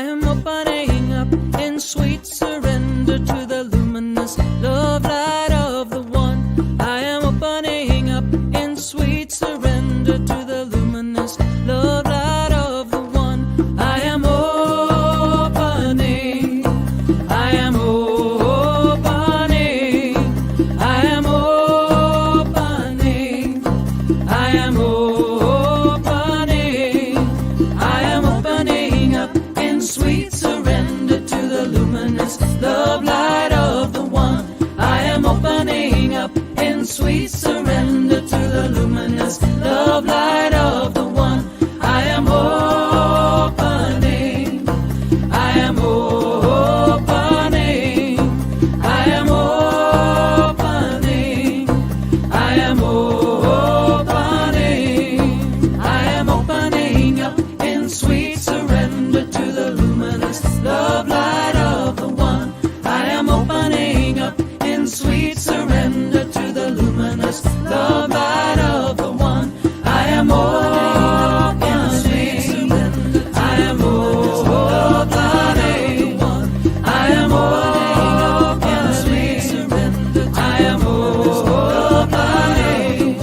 am opening up in sweet surrender to the luminous love light of the One. I am opening up in sweet surrender to the luminous love light of the One. I am opening, I am opening, I am opening, I am opening, I am opening up in sweet surrender to the luminous love light of the One. I am opening up in sweet surrender to the luminous love light of the One. I am opening, I am opening, I am opening, I am opening, I am opening up in sweet surrender to the luminous love light of the One. I am opening up in sweet surrender to the luminous love light of the One. I am opening, I am opening, I am opening, I am opening,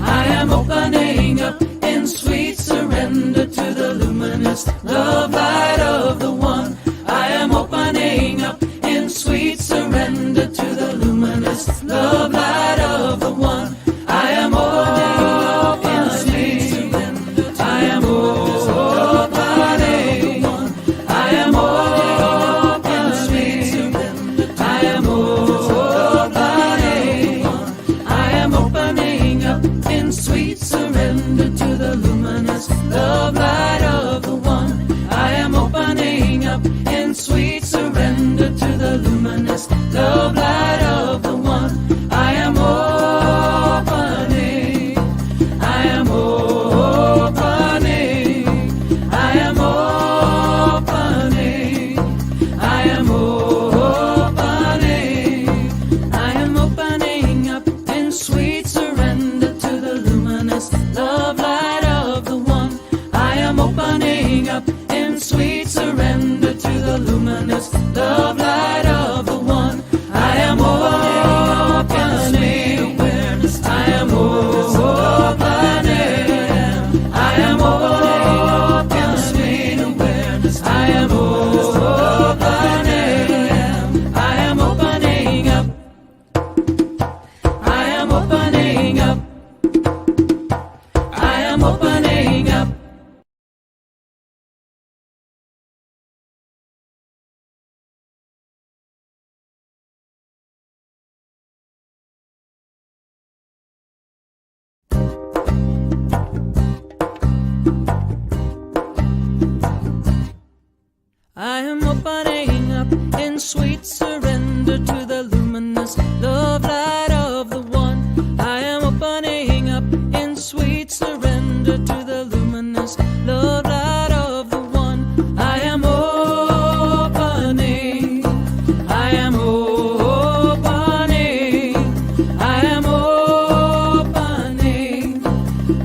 I am opening up in sweet surrender to the luminous love light of the One. I am opening up in sweet surrender to the luminous love light of the One. I am opening, I am opening, I am opening, I am opening, I am opening up in sweet surrender to the luminous love light of the One. I am opening up in sweet surrender to the luminous love light of the One. I am opening, I am opening, I am opening, I am opening, I am opening up in sweet surrender to the luminous love light of the One. I am opening up in sweet surrender to the luminous love light of the One. I am opening, I am opening, I am opening, I am opening, I am opening up, I am opening up, I am opening up. I am opening up in sweet surrender to the luminous love light of the One. I am opening up in sweet surrender to the luminous love light of the One. I am opening, I am opening, I am opening,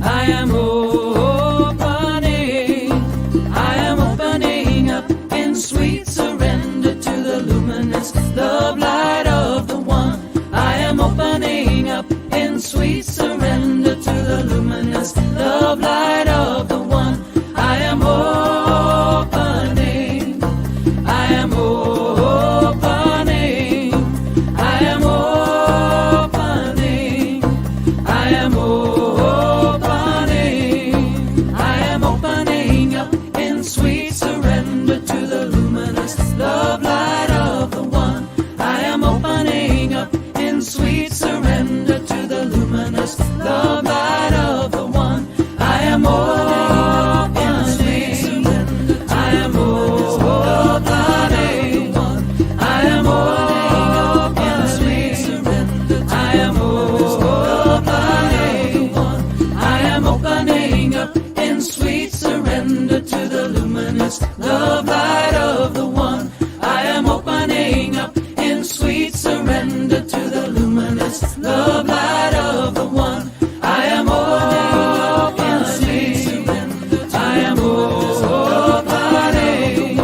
I am opening, I am opening up in sweet surrender to the luminous love light of the One. I am opening up in sweet surrender to the luminous love light of the One. I am opening, I am opening, I am opening, I am opening, I am opening up in sweet surrender to the luminous love light of the One. I am opening up in sweet surrender to the luminous love light of the One. I am opening, I am opening, I am opening, I am opening, I am opening up in sweet surrender to the luminous love light of the One. I am opening up in sweet surrender to the luminous love light of the One. I am opening, I am opening,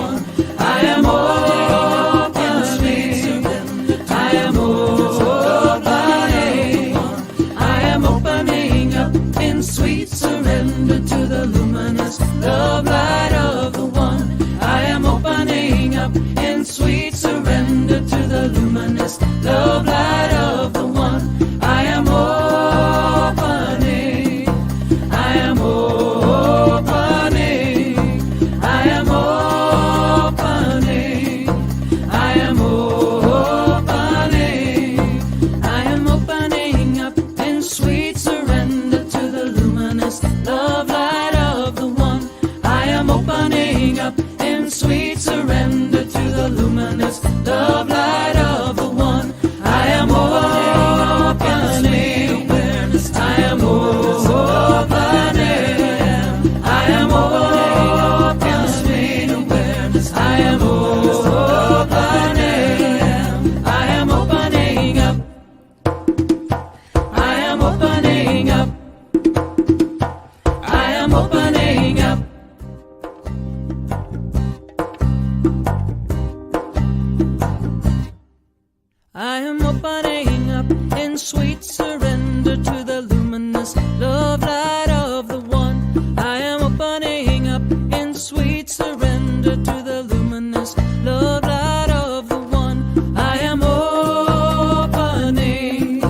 opening up in sweet surrender to the luminous love light of the One. I am opening up in sweet surrender to the luminous love light of the One. I am opening.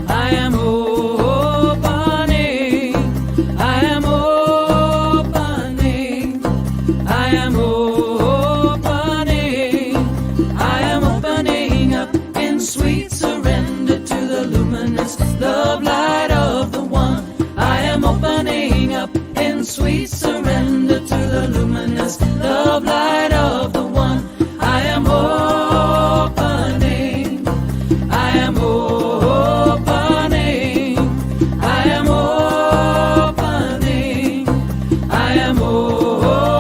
I am opening. I am opening. I am opening. I am opening up in sweet surrender to the luminous love light of the One. I am opening up in sweet surrender to the luminous love light of the One. I am opening. I am opening. I am opening. I am opening.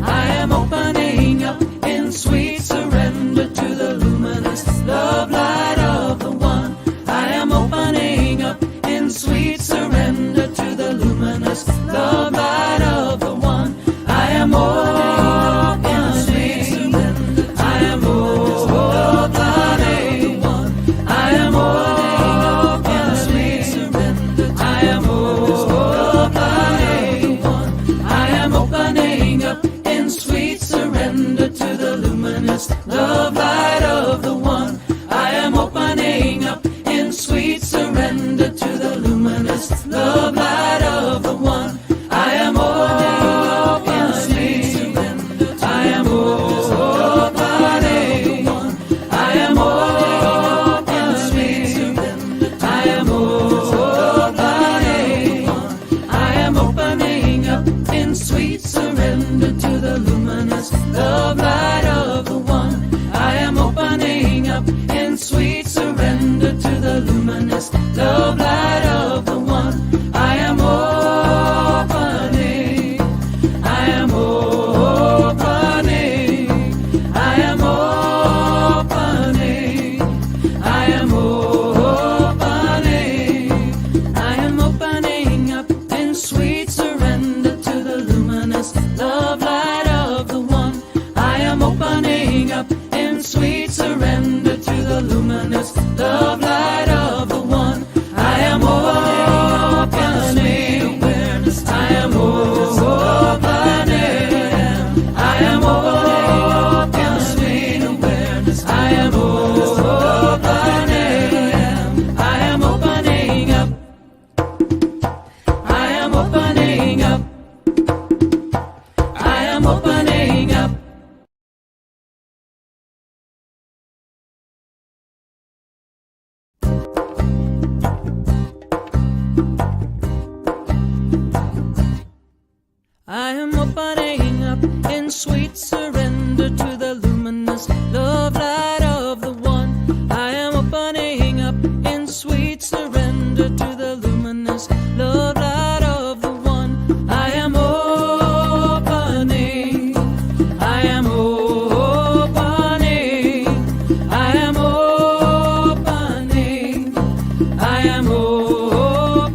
I am opening up in sweet surrender to the luminous love light of the One. I am opening up in sweet surrender to the luminous love light of the One. I am opening. I am opening. I am opening. I am opening. I am opening up in sweet surrender to the luminous love light of the One. I am opening up in sweet surrender to the luminous love light of the One. I am opening. I am opening. I am opening. I am opening. I am opening up in sweet surrender to the luminous love light of the One. I am opening up in sweet surrender to the luminous love light of the One. I am opening. I am opening. I am opening. I am opening. I am opening up in sweet surrender to the luminous love light of the One. I am opening up in sweet surrender to the luminous love light of the One. I am opening. I am opening. I am opening. I am opening. I am opening up. I am opening up. I am opening up. I am opening up in sweet surrender to the luminous love light of the One. I am opening up in sweet surrender to the luminous love light of the One. I am opening. I am opening. I am opening. I am opening.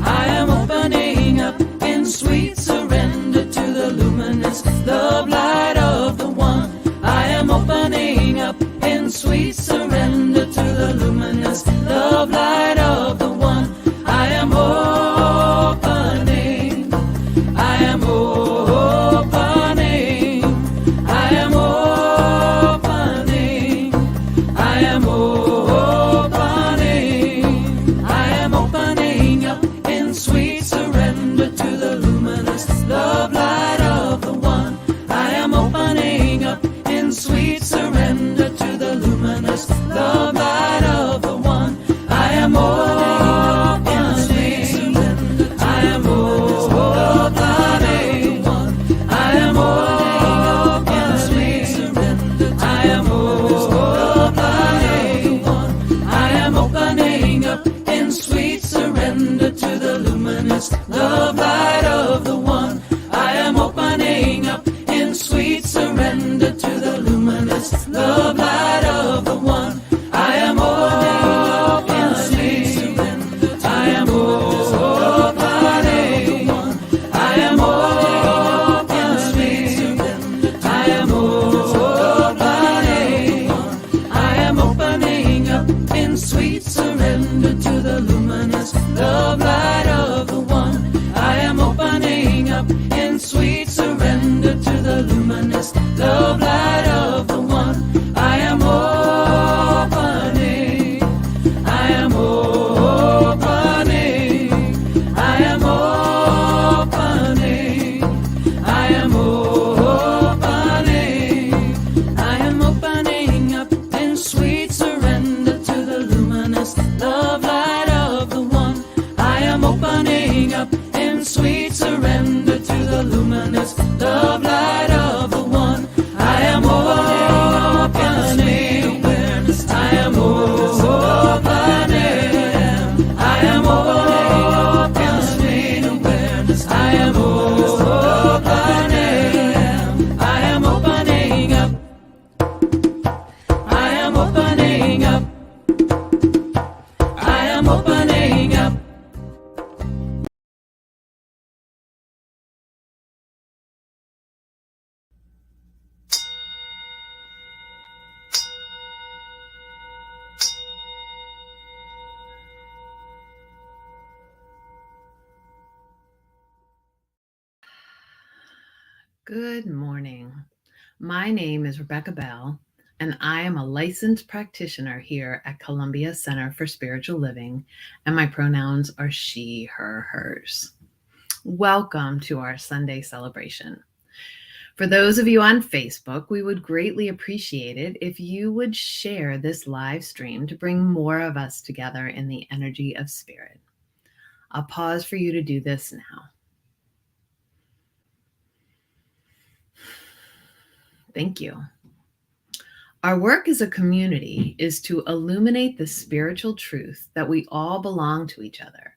I am opening up in sweet surrender to the luminous love in sweet surrender to the luminous love light of the one. I am opening, I am opening, I am opening, I am opening, I am opening up in sweet surrender to the luminous love light of the one. I am opening up in sweet surrender to the luminous love light of the one. I am opening awareness. I am opening. I am opening awareness. I am opening. I am opening up. I am opening up. I am opening up. Good morning. My name is Rebecca Bell, and I am a licensed practitioner here at Columbia Center for Spiritual Living, and my pronouns are she, her, hers. Welcome to our Sunday celebration. For those of you on Facebook, we would greatly appreciate it if you would share this live stream to bring more of us together in the energy of spirit. I'll pause for you to do this now. Thank you. Our work as a community is to illuminate the spiritual truth that we all belong to each other.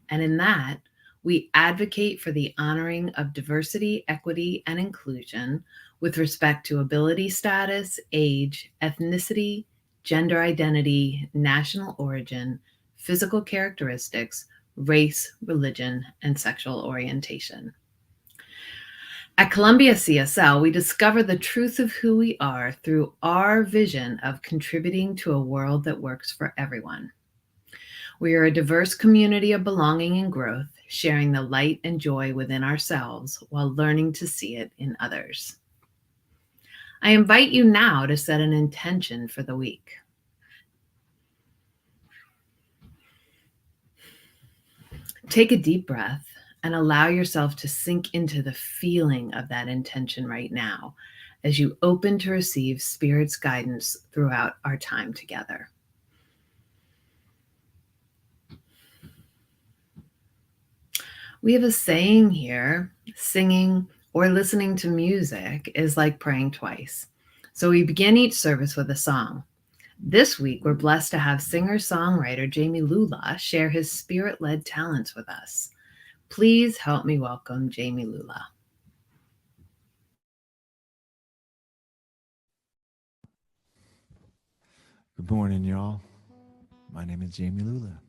And in that, we advocate for the honoring of diversity, equity, and inclusion with respect to ability status, age, ethnicity, gender identity, national origin, physical characteristics, race, religion, and sexual orientation. At Columbia CSL, we discover the truth of who we are through our vision of contributing to a world that works for everyone. We are a diverse community of belonging and growth, sharing the light and joy within ourselves while learning to see it in others. I invite you now to set an intention for the week. Take a deep breath and allow yourself to sink into the feeling of that intention right now as you open to receive Spirit's guidance throughout our time together. We have a saying here, singing or listening to music is like praying twice. So we begin each service with a song. This week, we're blessed to have singer-songwriter Jamie Lula share his spirit-led talents with us. Please help me welcome Jamie Lula. Good morning, y'all. My name is Jamie Lula.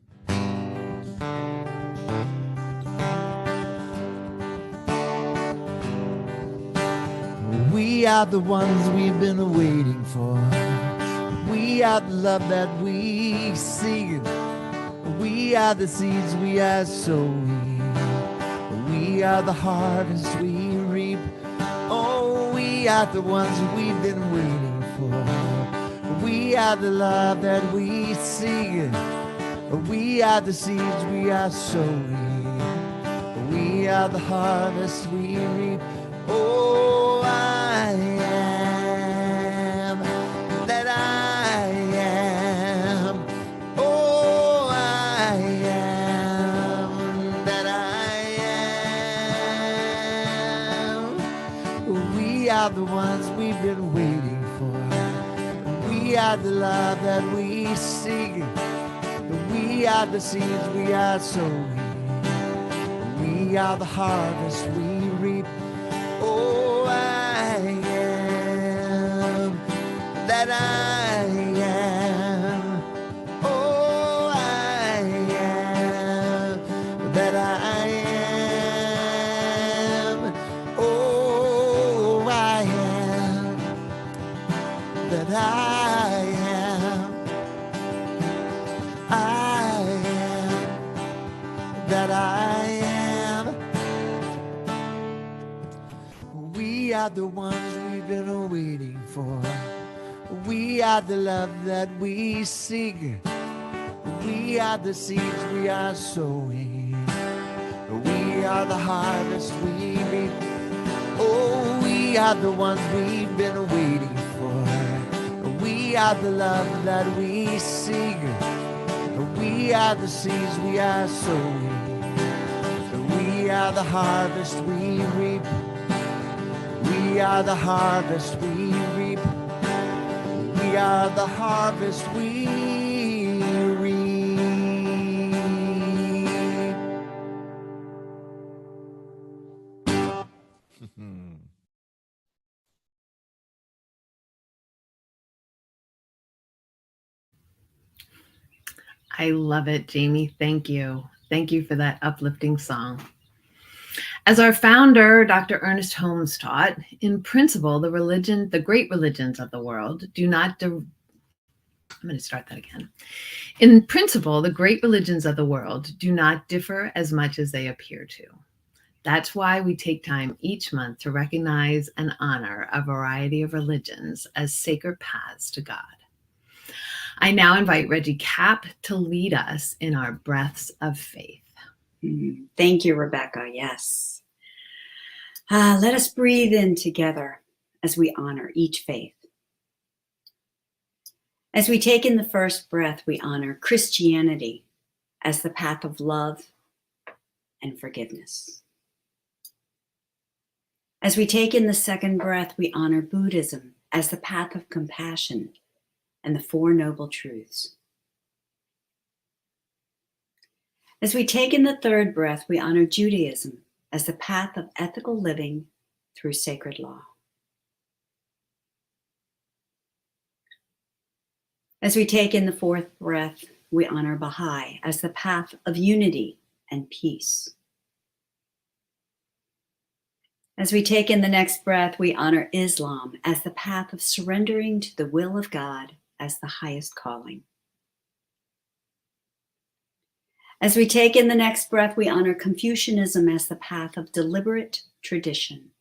We are the ones we've been waiting for. We are the love that we seek. We are the seeds we are sowing. We are the harvest we reap. Oh, we are the ones we've been waiting for. We are the love that we seek. We are the seeds we are sowing. We are the harvest we reap. Oh, I am that I am. Oh, I am that I am. We are the ones we've been waiting for. We are the love that we seek. We are the seeds we are sowing. We are the harvest we reap. Oh, I am that I am. Oh, I am that I am. Oh, I am that I am. I am that I am. are the ones we've been waiting for. We are the love that we seek. We are the seeds we are sowing. We are the harvest we reap. Oh, we are the ones we've been waiting for. We are the love that we seek. We are the seeds we are sowing. We are the harvest we reap. We are the harvest we reap. We are the harvest we reap. I love it, Jamie. Thank you. Thank you for that uplifting song. As our founder, Dr. Ernest Holmes, taught, in principle, the great religions of the world do not. I'm going to start that again. In principle, the great religions of the world do not differ as much as they appear to. That's why we take time each month to recognize and honor a variety of religions as sacred paths to God. I now invite Reggie Kapp to lead us in our breaths of faith. Thank you, Rebecca. Yes. Let us breathe in together as we honor each faith. As we take in the first breath, we honor Christianity as the path of love and forgiveness. As we take in the second breath, we honor Buddhism as the path of compassion and the Four Noble Truths. As we take in the third breath, we honor Judaism as the path of ethical living through sacred law. As we take in the fourth breath, we honor Baha'i as the path of unity and peace. As we take in the next breath, we honor Islam as the path of surrendering to the will of God as the highest calling. As we take in the next breath, we honor Confucianism as the path of deliberate tradition.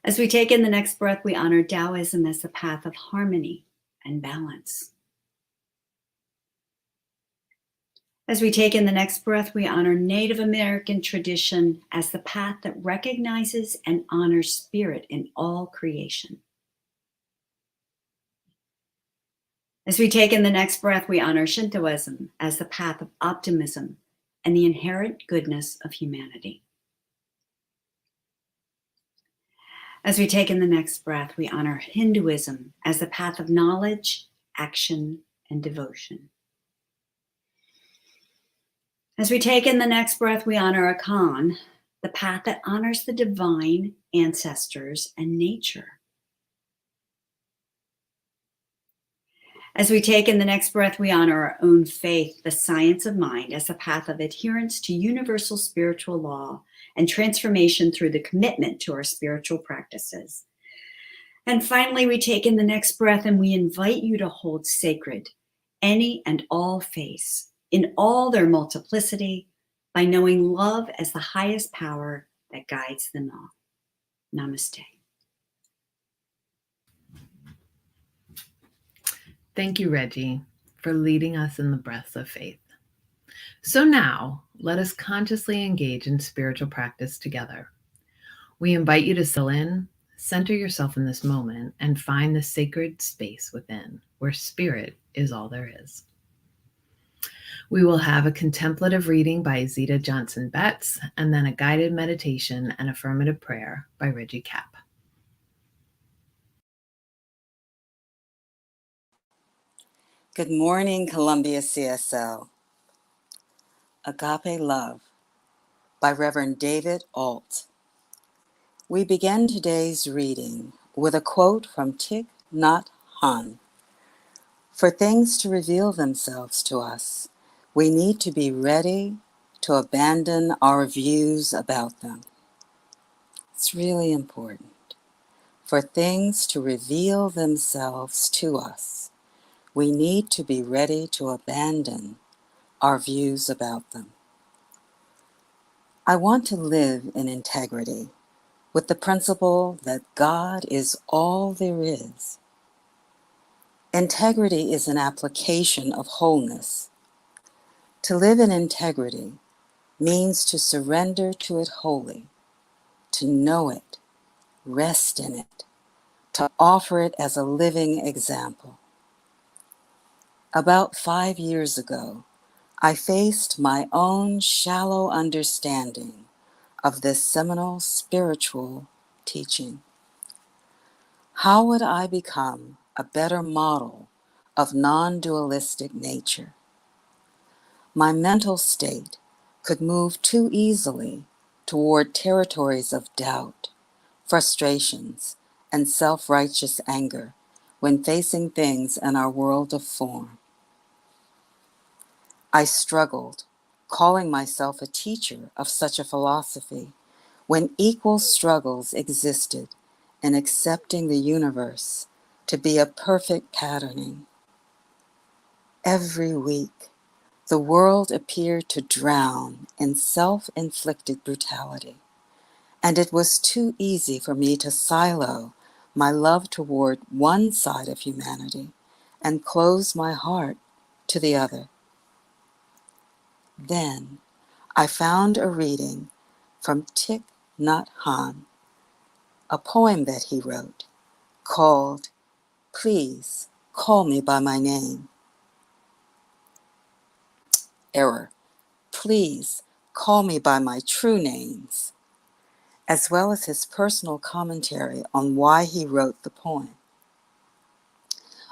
As we take in the next breath, we honor Taoism as the path of harmony and balance. As we take in the next breath, we honor Native American tradition as the path that recognizes and honors spirit in all creation. As we take in the next breath, we honor Shintoism as the path of optimism and the inherent goodness of humanity. As we take in the next breath, we honor Hinduism as the path of knowledge, action, and devotion. As we take in the next breath, we honor Akan, the path that honors the divine, ancestors, and nature. As we take in the next breath, we honor our own faith, the science of mind, as the path of adherence to universal spiritual law and transformation through the commitment to our spiritual practices. And finally, we take in the next breath and we invite you to hold sacred any and all faiths in all their multiplicity by knowing love as the highest power that guides them all. Namaste. Thank you, Reggie, for leading us in the breaths of faith. So now, let us consciously engage in spiritual practice together. We invite you to settle in, center yourself in this moment, and find the sacred space within, where spirit is all there is. We will have a contemplative reading by Zita Johnson Betts, and then a guided meditation and affirmative prayer by Reggie Kapp. Good morning, Columbia CSL. Agape Love by Reverend David Alt. We begin today's reading with a quote from Thich Nhat Hanh. For things to reveal themselves to us, we need to be ready to abandon our views about them. It's really important. For things to reveal themselves to us, we need to be ready to abandon our views about them. I want to live in integrity with the principle that God is all there is. Integrity is an application of wholeness. To live in integrity means to surrender to it wholly, to know it, rest in it, to offer it as a living example. About 5 years ago, I faced my own shallow understanding of this seminal spiritual teaching. How would I become a better model of non-dualistic nature? My mental state could move too easily toward territories of doubt, frustrations, and self-righteous anger when facing things in our world of form. I struggled, calling myself a teacher of such a philosophy, when equal struggles existed in accepting the universe to be a perfect patterning. Every week, the world appeared to drown in self-inflicted brutality, and it was too easy for me to silo my love toward one side of humanity and close my heart to the other. Then I found a reading from Thich Nhat Hanh, a poem that he wrote called Please Call Me by My Name. Error. Please call me by my true names, as well as his personal commentary on why he wrote the poem.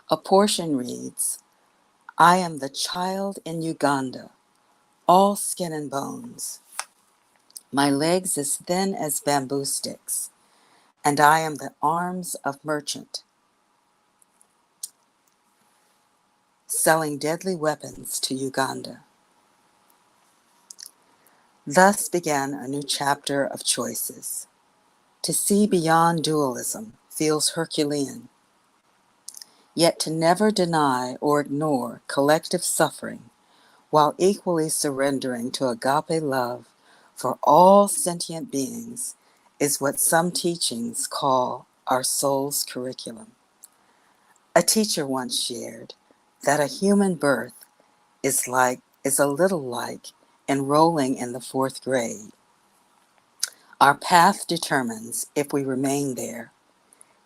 A portion reads, I am the child in Uganda, all skin and bones, my legs as thin as bamboo sticks, and I am the arms of merchant, selling deadly weapons to Uganda. Thus began a new chapter of choices. To see beyond dualism feels Herculean, yet to never deny or ignore collective suffering while equally surrendering to agape love for all sentient beings is what some teachings call our soul's curriculum. A teacher once shared that a human birth is a little like enrolling in the 4th grade. Our path determines if we remain there.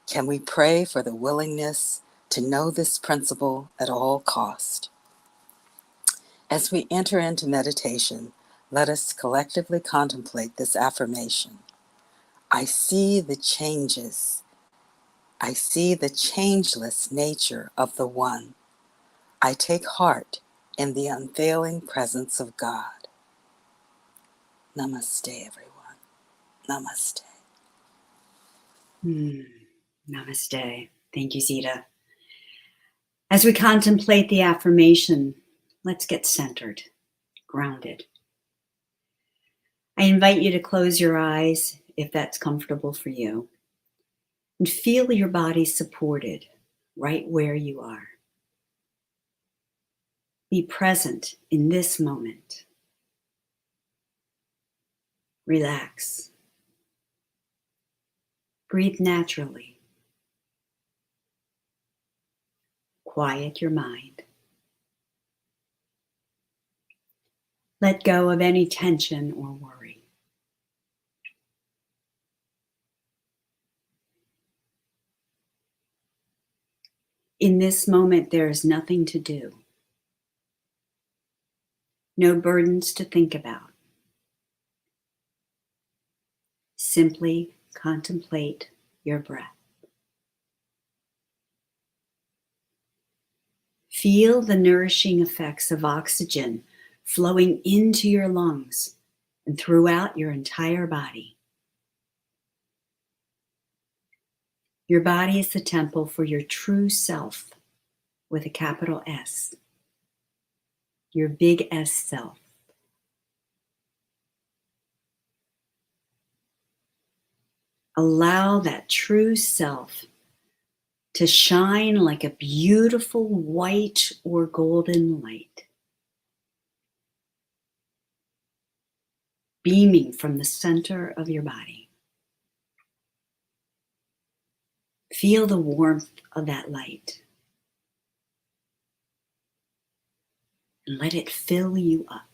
Can we pray for the willingness to know this principle at all cost? As we enter into meditation, let us collectively contemplate this affirmation. I see the changes. I see the changeless nature of the One. I take heart in the unfailing presence of God. Namaste, everyone. Namaste. Namaste. Thank you, Zita. As we contemplate the affirmation, let's get centered, grounded. I invite you to close your eyes if that's comfortable for you, and feel your body supported right where you are. Be present in this moment. Relax. Breathe naturally. Quiet your mind. Let go of any tension or worry. In this moment, there is nothing to do. No burdens to think about. Simply contemplate your breath. Feel the nourishing effects of oxygen flowing into your lungs and throughout your entire body. Your body is the temple for your true self with a capital S, your big S self. Allow that true self to shine like a beautiful white or golden light. beaming from the center of your body. Feel the warmth of that light and let it fill you up.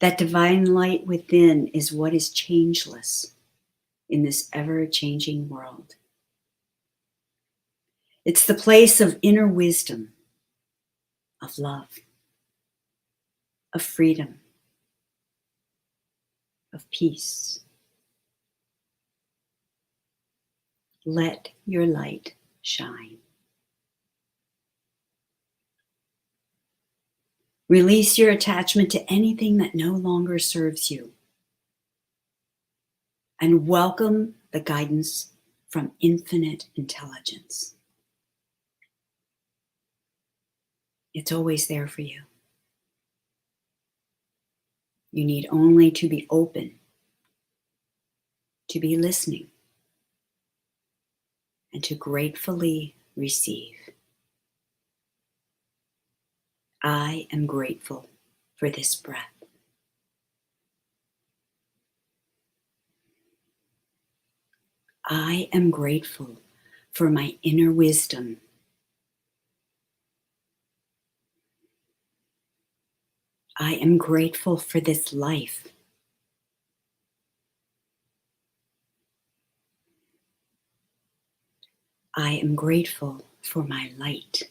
That divine light within is what is changeless in this ever-changing world. It's the place of inner wisdom, of love, of freedom, of peace. Let your light shine. Release your attachment to anything that no longer serves you. And welcome the guidance from infinite intelligence. It's always there for you. You need only to be open, to be listening, and to gratefully receive. I am grateful for this breath. I am grateful for my inner wisdom. I am grateful for this life. I am grateful for my light.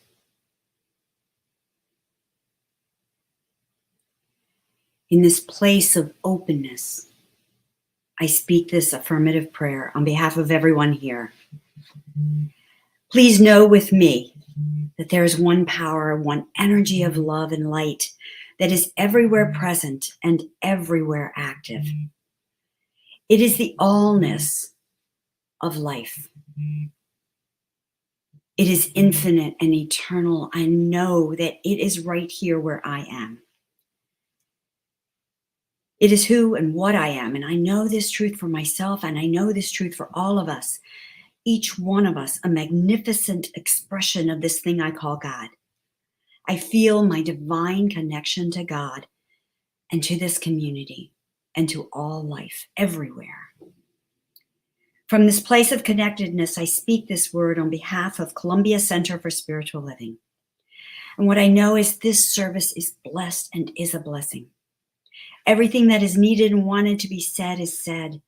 In this place of openness, I speak this affirmative prayer on behalf of everyone here. Please know with me that there is one power, one energy of love and light that is everywhere present and everywhere active. It is the allness of life. It is infinite and eternal. I know that it is right here where I am. It is who and what I am, and I know this truth for myself, and I know this truth for all of us. Each one of us, a magnificent expression of this thing I call God. I feel my divine connection to God and to this community and to all life everywhere. From this place of connectedness, I speak this word on behalf of Columbia Center for Spiritual Living. And what I know is this service is blessed and is a blessing. Everything that is needed and wanted to be said is said.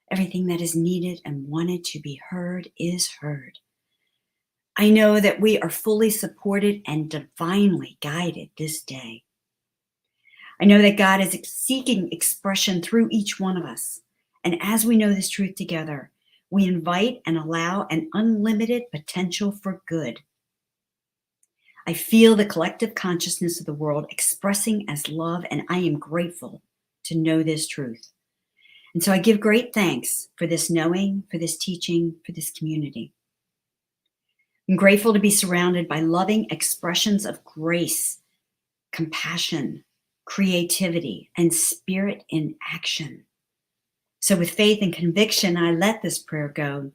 Everything that is needed and wanted to be heard is heard. I know that we are fully supported and divinely guided this day. I know that God is seeking expression through each one of us. And as we know this truth together, we invite and allow an unlimited potential for good. I feel the collective consciousness of the world expressing as love, and I am grateful to know this truth. And so I give great thanks for this knowing, for this teaching, for this community. I'm grateful to be surrounded by loving expressions of grace, compassion, creativity, and spirit in action. So with faith and conviction, I let this prayer go,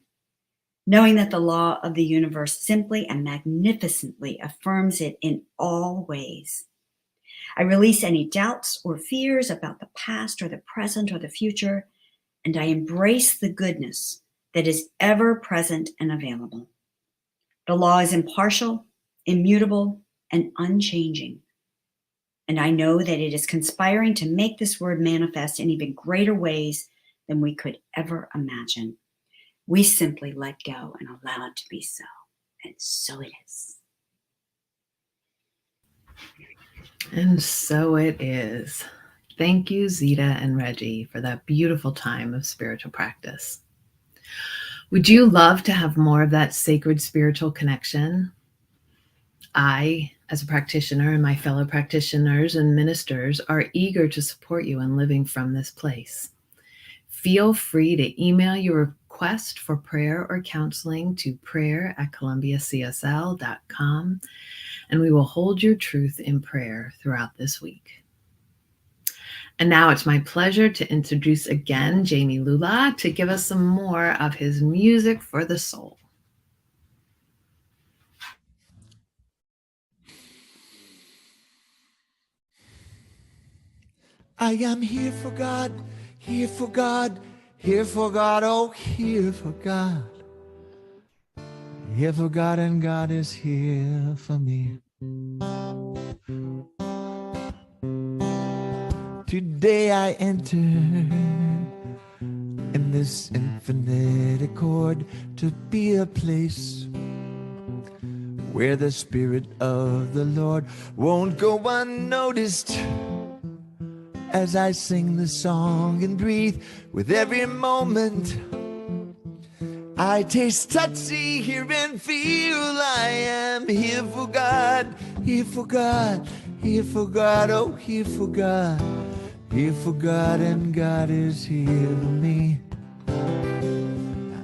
knowing that the law of the universe simply and magnificently affirms it in all ways. I release any doubts or fears about the past or the present or the future, and I embrace the goodness that is ever present and available. The law is impartial, immutable, and unchanging. And I know that it is conspiring to make this word manifest in even greater ways than we could ever imagine. We simply let go and allow it to be so. And so it is. And so it is. Thank you, Zita and Reggie, for that beautiful time of spiritual practice. Would you love to have more of that sacred spiritual connection? I, as a practitioner, and my fellow practitioners and ministers are eager to support you in living from this place. Feel free to email your request for prayer or counseling to prayer@columbiacsl.com, and we will hold your truth in prayer throughout this week. And now it's my pleasure to introduce again Jamie Lula to give us some more of his music for the soul. I am here for God, here for God, here for God, oh, here for God. Here for God, and God is here for me. Today I enter in this infinite accord to be a place where the Spirit of the Lord won't go unnoticed. As I sing the song and breathe with every moment, I taste, touch, see, hear, and feel. I am here for God, here for God, here for God, oh, here for God, here for God, and God is here for me.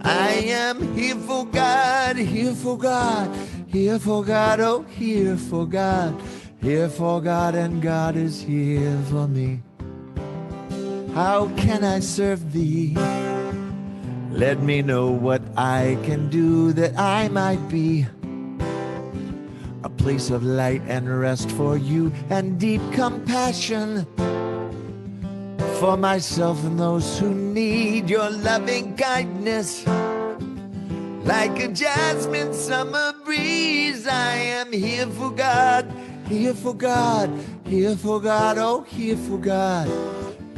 I am here for God, here for God, here for God, oh, here for God, here for God, and God is here for me. How can I serve thee? Let me know what I can do that I might be a place of light and rest for you, and deep compassion for myself and those who need your loving kindness. Like a jasmine summer breeze, I am here for God, here for God, here for God, oh, here for God,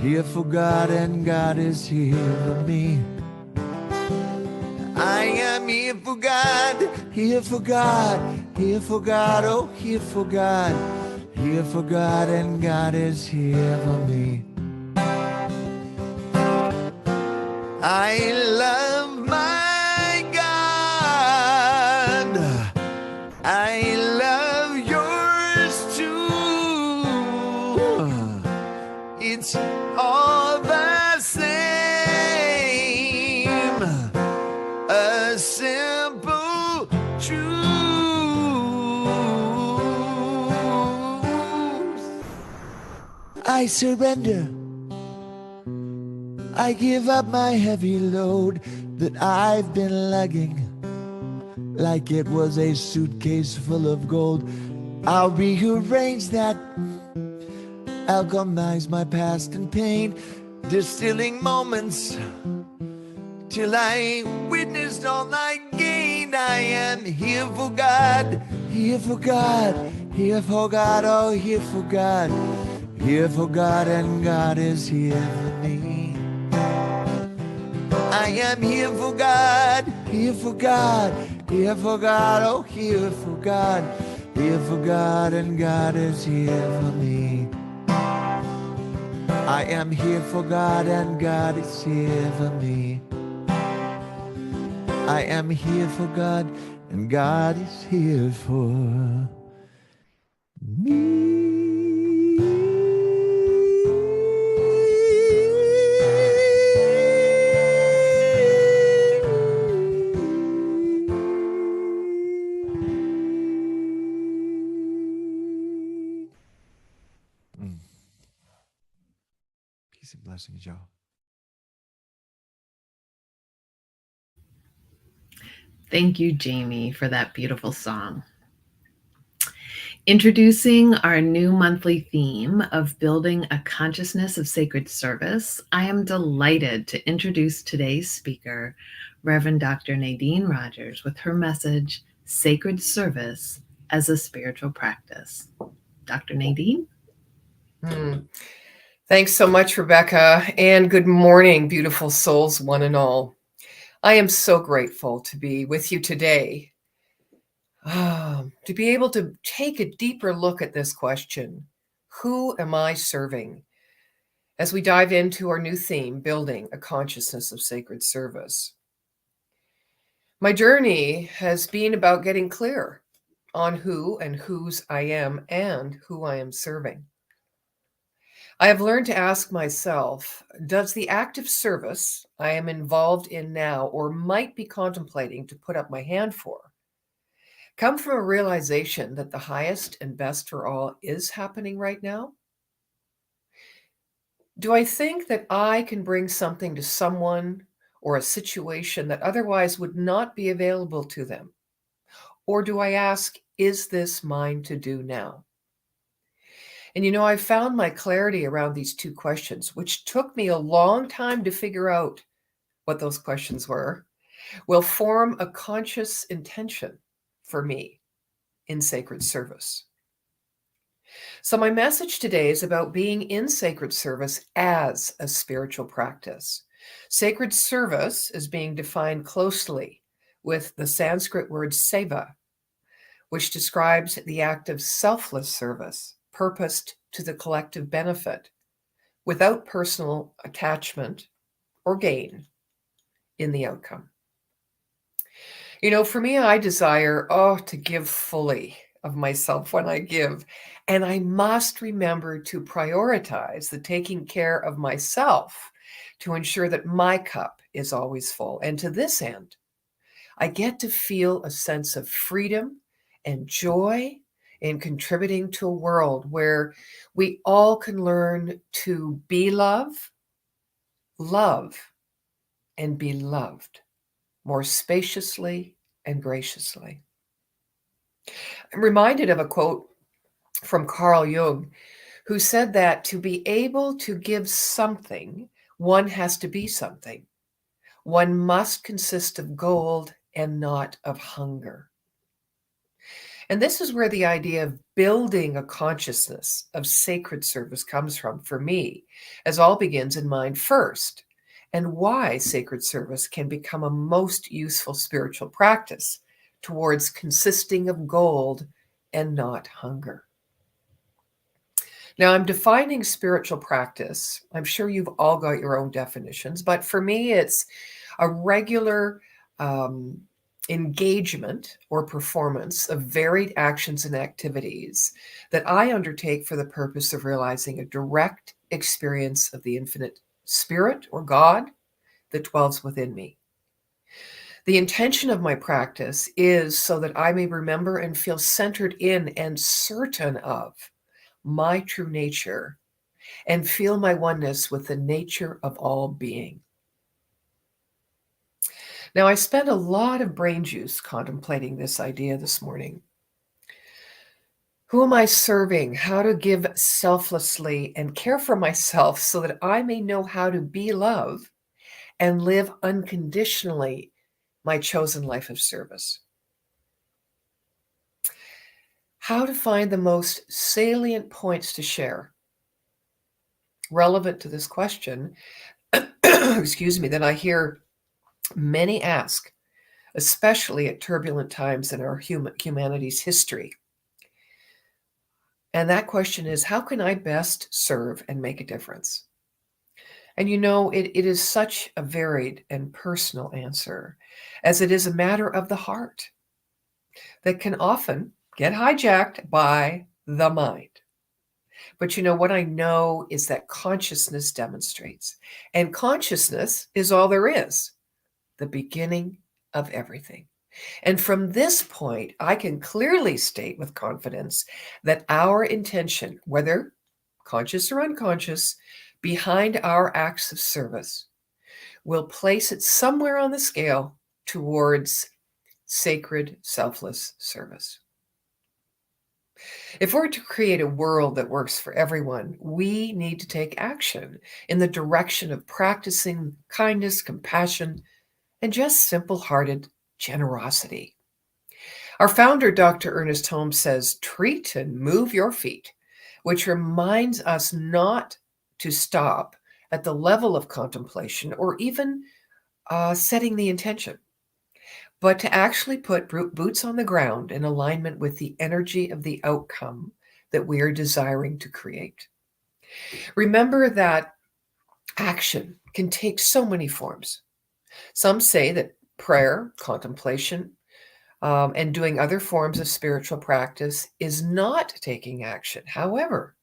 here for God, and God is here for me. I am here for God, here for God, here for God, oh, here for God, here for God, and God is here for me. I love my God, I love yours too. It's all the same, a simple truth. I surrender. I give up my heavy load that I've been lugging like it was a suitcase full of gold. I'll rearrange that, alchemize my past and pain, distilling moments till I witnessed all I gained. I am here for God, here for God, here for God, oh, here for God, here for God, and God is here for me. I am here for God, here for God, here for God, oh, here for God, here for God, and God is here for me. I am here for God, and God is here for me. I am here for God, and God is here for me. Peace and blessings, y'all. Thank you, Jamie, for that beautiful song. Introducing our new monthly theme of building a consciousness of sacred service, I am delighted to introduce today's speaker, Reverend Dr. Nadene Rogers, with her message, Sacred Service as a Spiritual Practice. Dr. Nadene? Thanks so much, Rebecca, and good morning, beautiful souls, one and all. I am so grateful to be with you today, to be able to take a deeper look at this question, who am I serving? As we dive into our new theme, building a consciousness of sacred service. My journey has been about getting clear on who and whose I am and who I am serving. I have learned to ask myself, does the act of service I am involved in now or might be contemplating to put up my hand for come from a realization that the highest and best for all is happening right now? Do I think that I can bring something to someone or a situation that otherwise would not be available to them? Or do I ask, is this mine to do now? And I found my clarity around these two questions, which took me a long time to figure out what those questions were, will form a conscious intention for me in sacred service. So, my message today is about being in sacred service as a spiritual practice. Sacred service is being defined closely with the Sanskrit word seva, which describes the act of selfless service, purposed to the collective benefit, without personal attachment or gain in the outcome. For me, I desire, to give fully of myself when I give. And I must remember to prioritize the taking care of myself to ensure that my cup is always full. And to this end, I get to feel a sense of freedom and joy in contributing to a world where we all can learn to be love, and be loved more spaciously and graciously. I'm reminded of a quote from Carl Jung, who said that to be able to give something, one has to be something. One must consist of gold and not of hunger. And this is where the idea of building a consciousness of sacred service comes from for me, as all begins in mind first, and why sacred service can become a most useful spiritual practice towards consisting of gold and not hunger. Now, I'm defining spiritual practice. I'm sure you've all got your own definitions, but for me, it's a regular engagement or performance of varied actions and activities that I undertake for the purpose of realizing a direct experience of the infinite spirit or God that dwells within me. The intention of my practice is so that I may remember and feel centered in and certain of my true nature and feel my oneness with the nature of all being. Now, I spent a lot of brain juice contemplating this idea this morning. Who am I serving? How to give selflessly and care for myself so that I may know how to be love and live unconditionally my chosen life of service. How to find the most salient points to share relevant to this question, excuse me, that I hear many ask, especially at turbulent times in our humanity's history. And that question is, how can I best serve and make a difference? And it is such a varied and personal answer, as it is a matter of the heart that can often get hijacked by the mind. But what I know is that consciousness demonstrates, and consciousness is all there is, the beginning of everything. And from this point, I can clearly state with confidence that our intention, whether conscious or unconscious, behind our acts of service will place it somewhere on the scale towards sacred, selfless service. If we're to create a world that works for everyone, we need to take action in the direction of practicing kindness, compassion, and just simple-hearted generosity. Our founder, Dr. Ernest Holmes, says, treat and move your feet, which reminds us not to stop at the level of contemplation or even setting the intention, but to actually put boots on the ground in alignment with the energy of the outcome that we are desiring to create. Remember that action can take so many forms. Some say that prayer, contemplation, and doing other forms of spiritual practice is not taking action. However,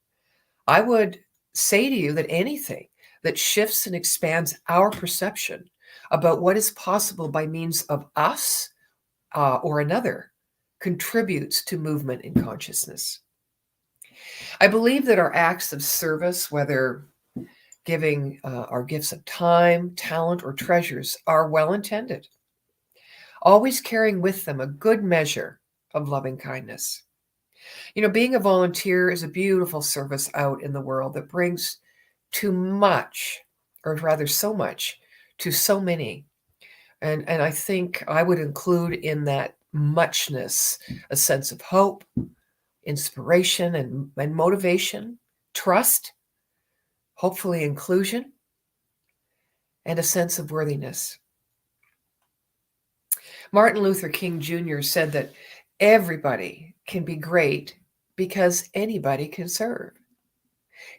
I would say to you that anything that shifts and expands our perception about what is possible by means of us or another contributes to movement in consciousness. I believe that our acts of service, whether giving our gifts of time, talent, or treasures, are well intended, always carrying with them a good measure of loving kindness. Being a volunteer is a beautiful service out in the world that brings too much, or rather so much, to so many. And I think I would include in that muchness a sense of hope, inspiration, and motivation, trust, hopefully inclusion, and a sense of worthiness. Martin Luther King Jr. said that everybody can be great because anybody can serve.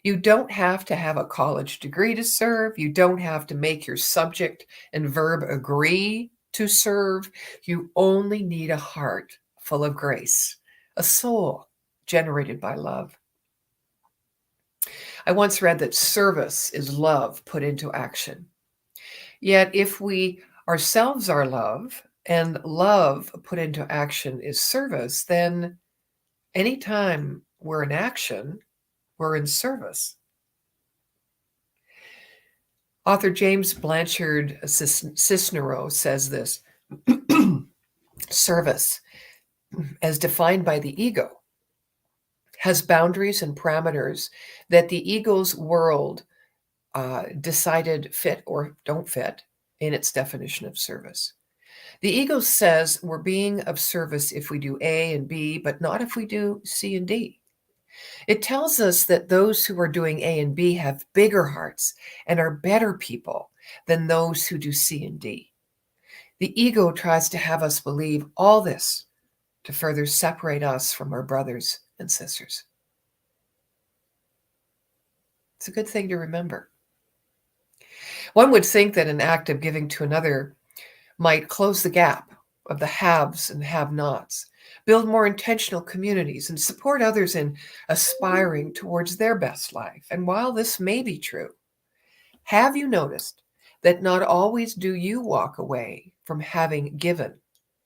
You don't have to have a college degree to serve. You don't have to make your subject and verb agree to serve. You only need a heart full of grace, a soul generated by love. I once read that service is love put into action. Yet if we ourselves are love and love put into action is service, then anytime we're in action, we're in service. Author James Blanchard Cisneros says this: service, as defined by the ego, has boundaries and parameters that the ego's world decided fit or don't fit in its definition of service. The ego says we're being of service if we do A and B, but not if we do C and D. It tells us that those who are doing A and B have bigger hearts and are better people than those who do C and D. The ego tries to have us believe all this to further separate us from our brothers and sisters. It's a good thing to remember. One would think that an act of giving to another might close the gap of the haves and have-nots, build more intentional communities, and support others in aspiring towards their best life. And while this may be true, have you noticed that not always do you walk away from having given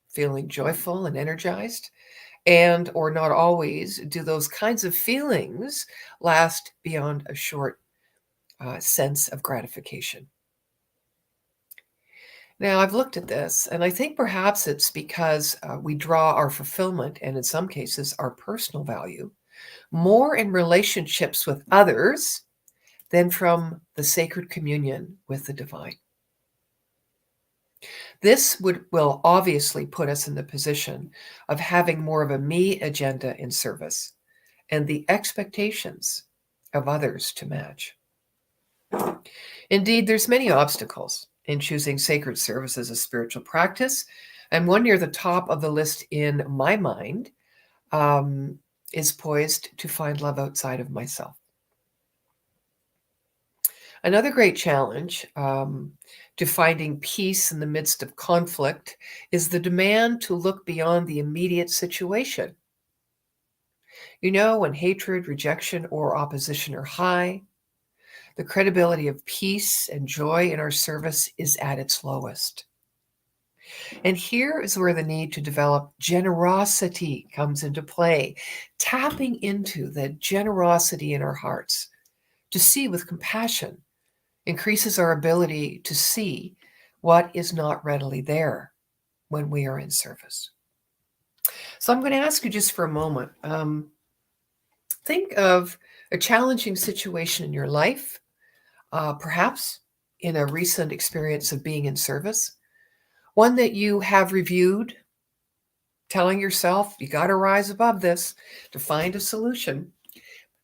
feeling joyful and energized, and or not always do those kinds of feelings last beyond a short sense of gratification? Now, I've looked at this, and I think perhaps it's because we draw our fulfillment, and in some cases, our personal value, more in relationships with others than from the sacred communion with the divine. This will obviously put us in the position of having more of a me agenda in service and the expectations of others to match. Indeed, there's many obstacles in choosing sacred service as a spiritual practice, and one near the top of the list in my mind is poised to find love outside of myself. Another great challenge to finding peace in the midst of conflict is the demand to look beyond the immediate situation. When hatred, rejection, or opposition are high, the credibility of peace and joy in our service is at its lowest. And here is where the need to develop generosity comes into play, tapping into the generosity in our hearts to see with compassion increases our ability to see what is not readily there when we are in service. So I'm going to ask you just for a moment, think of a challenging situation in your life, perhaps in a recent experience of being in service, one that you have reviewed, telling yourself you got to rise above this to find a solution.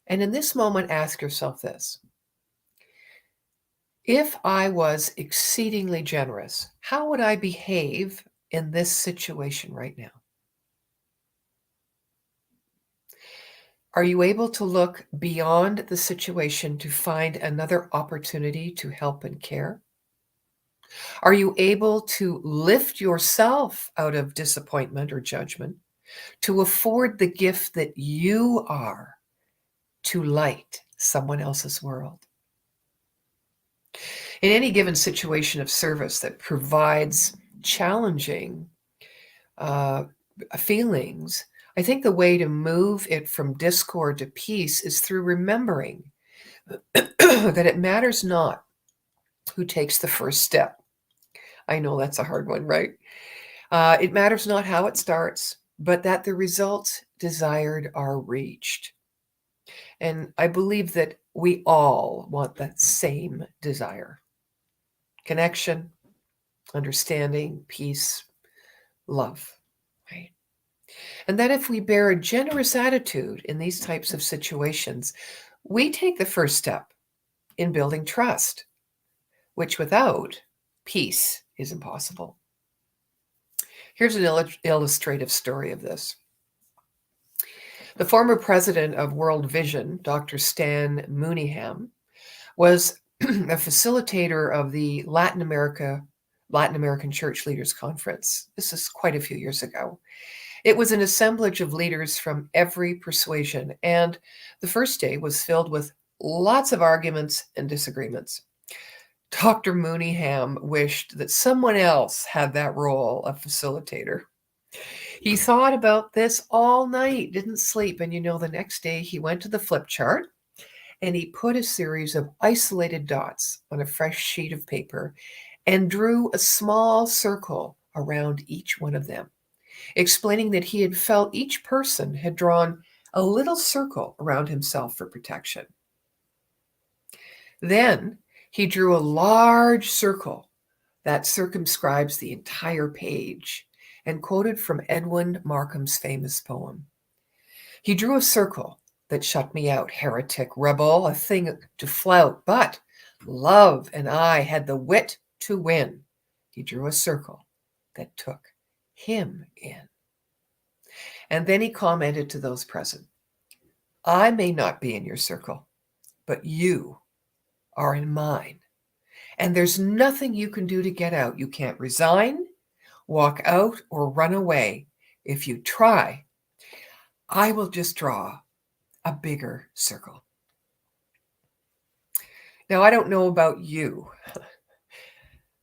And in this moment, ask yourself this: if I was exceedingly generous, how would I behave in this situation right now? Are you able to look beyond the situation to find another opportunity to help and care? Are you able to lift yourself out of disappointment or judgment to afford the gift that you are to light someone else's world? In any given situation of service that provides challenging feelings, I think the way to move it from discord to peace is through remembering that it matters not who takes the first step. I know that's a hard one, right? It matters not how it starts, but that the results desired are reached. And I believe that we all want that same desire: connection, understanding, peace, love, right? And that if we bear a generous attitude in these types of situations, we take the first step in building trust, which without peace is impossible. Here's an illustrative story of this. The former president of World Vision, Dr. Stan Mooneyham, was a facilitator of the Latin American Church Leaders Conference. This is quite a few years ago. It was an assemblage of leaders from every persuasion, and the first day was filled with lots of arguments and disagreements. Dr. Mooneyham wished that someone else had that role of facilitator. He thought about this all night, didn't sleep, and the next day he went to the flip chart and he put a series of isolated dots on a fresh sheet of paper and drew a small circle around each one of them, explaining that he had felt each person had drawn a little circle around himself for protection. Then he drew a large circle that circumscribes the entire page and quoted from Edwin Markham's famous poem. He drew a circle that shut me out, heretic, rebel, a thing to flout, but love and I had the wit to win. He drew a circle that took him in. And then he commented to those present, I may not be in your circle, but you are in mine. And there's nothing you can do to get out. You can't resign, walk out, or run away. If you try, I will just draw a bigger circle. Now, I don't know about you,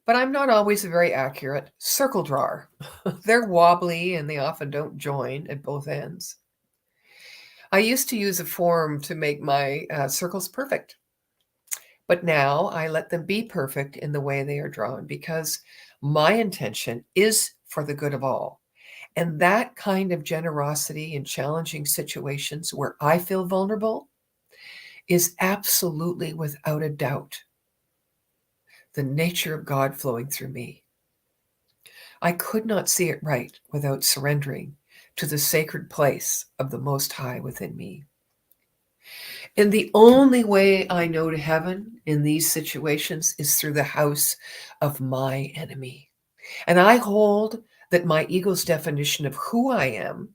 but I'm not always a very accurate circle drawer. They're wobbly and they often don't join at both ends. I used to use a form to make my circles perfect, but now I let them be perfect in the way they are drawn because my intention is for the good of all. And that kind of generosity in challenging situations where I feel vulnerable is absolutely, without a doubt, the nature of God flowing through me. I could not see it right without surrendering to the sacred place of the Most High within me. And the only way I know to heaven in these situations is through the house of my enemy. And I hold that my ego's definition of who I am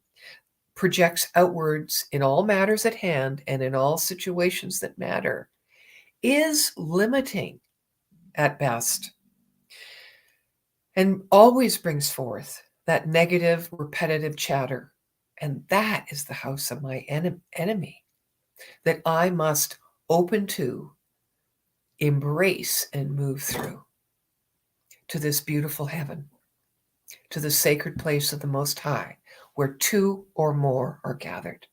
projects outwards in all matters at hand and in all situations that matter is limiting at best and always brings forth that negative, repetitive chatter. And that is the house of my enemy that I must open to, embrace, and move through to this beautiful heaven, to the sacred place of the Most High, where two or more are gathered.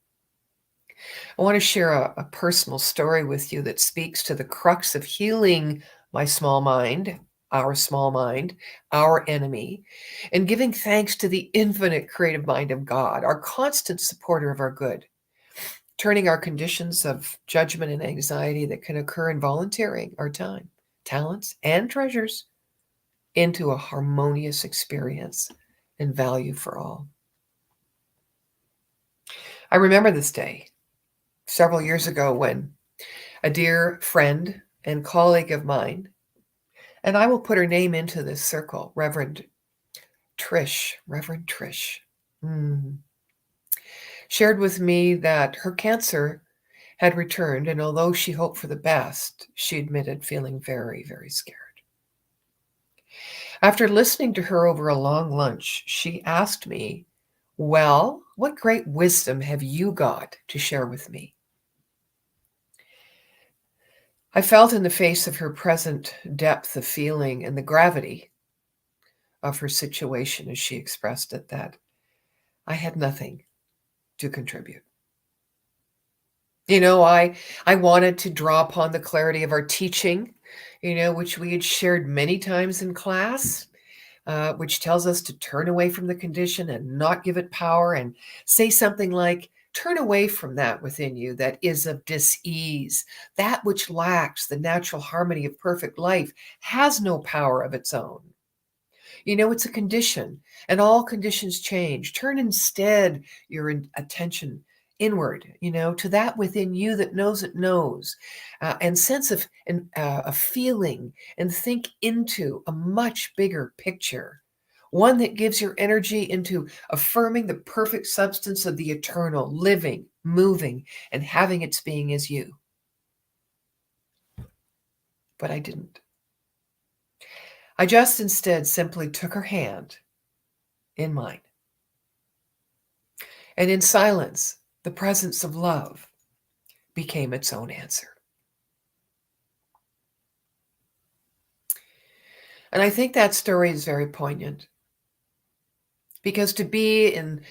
I want to share a personal story with you that speaks to the crux of healing my small mind, our enemy, and giving thanks to the infinite creative mind of God, our constant supporter of our good, turning our conditions of judgment and anxiety that can occur in volunteering our time, talents, and treasures into a harmonious experience and value for all. I remember this day several years ago when a dear friend and colleague of mine, and I will put her name into this circle, Reverend Trish, shared with me that her cancer had returned, and although she hoped for the best, she admitted feeling very, very scared. After listening to her over a long lunch, she asked me, well, what great wisdom have you got to share with me? I felt in the face of her present depth of feeling and the gravity of her situation as she expressed it that I had nothing to contribute. I wanted to draw upon the clarity of our teaching, which we had shared many times in class, which tells us to turn away from the condition and not give it power, and say something like, turn away from that within you that is of dis-ease. That which lacks the natural harmony of perfect life has no power of its own. It's a condition, and all conditions change. Turn instead your attention inward, to that within you that knows it knows, and sense of a feeling, and think into a much bigger picture, one that gives your energy into affirming the perfect substance of the eternal, living, moving, and having its being as you. But I didn't. I just instead simply took her hand in mine. And in silence, the presence of love became its own answer. And I think that story is very poignant, because to be in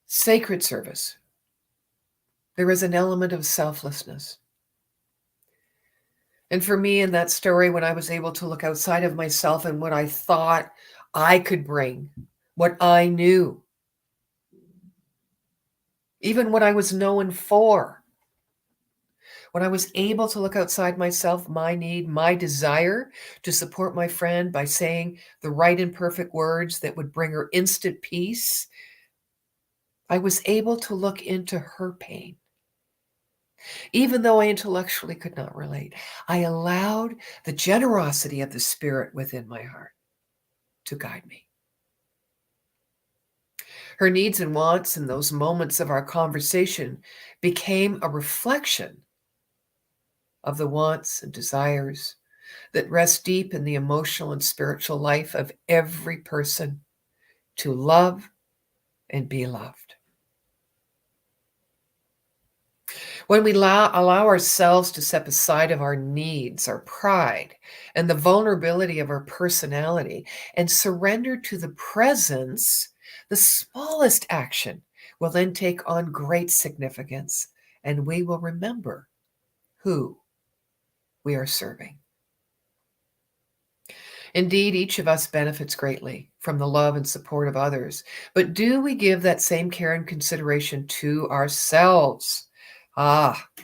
sacred service, there is an element of selflessness. And for me, in that story, when I was able to look outside of myself and what I thought I could bring, what I knew, even what I was known for, when I was able to look outside myself, my need, my desire to support my friend by saying the right and perfect words that would bring her instant peace, I was able to look into her pain. Even though I intellectually could not relate, I allowed the generosity of the Spirit within my heart to guide me. Her needs and wants in those moments of our conversation became a reflection of the wants and desires that rest deep in the emotional and spiritual life of every person, to love and be loved. When we allow ourselves to step aside of our needs, our pride, and the vulnerability of our personality, and surrender to the presence, the smallest action will then take on great significance, and we will remember who we are serving. Indeed, each of us benefits greatly from the love and support of others, but do we give that same care and consideration to ourselves?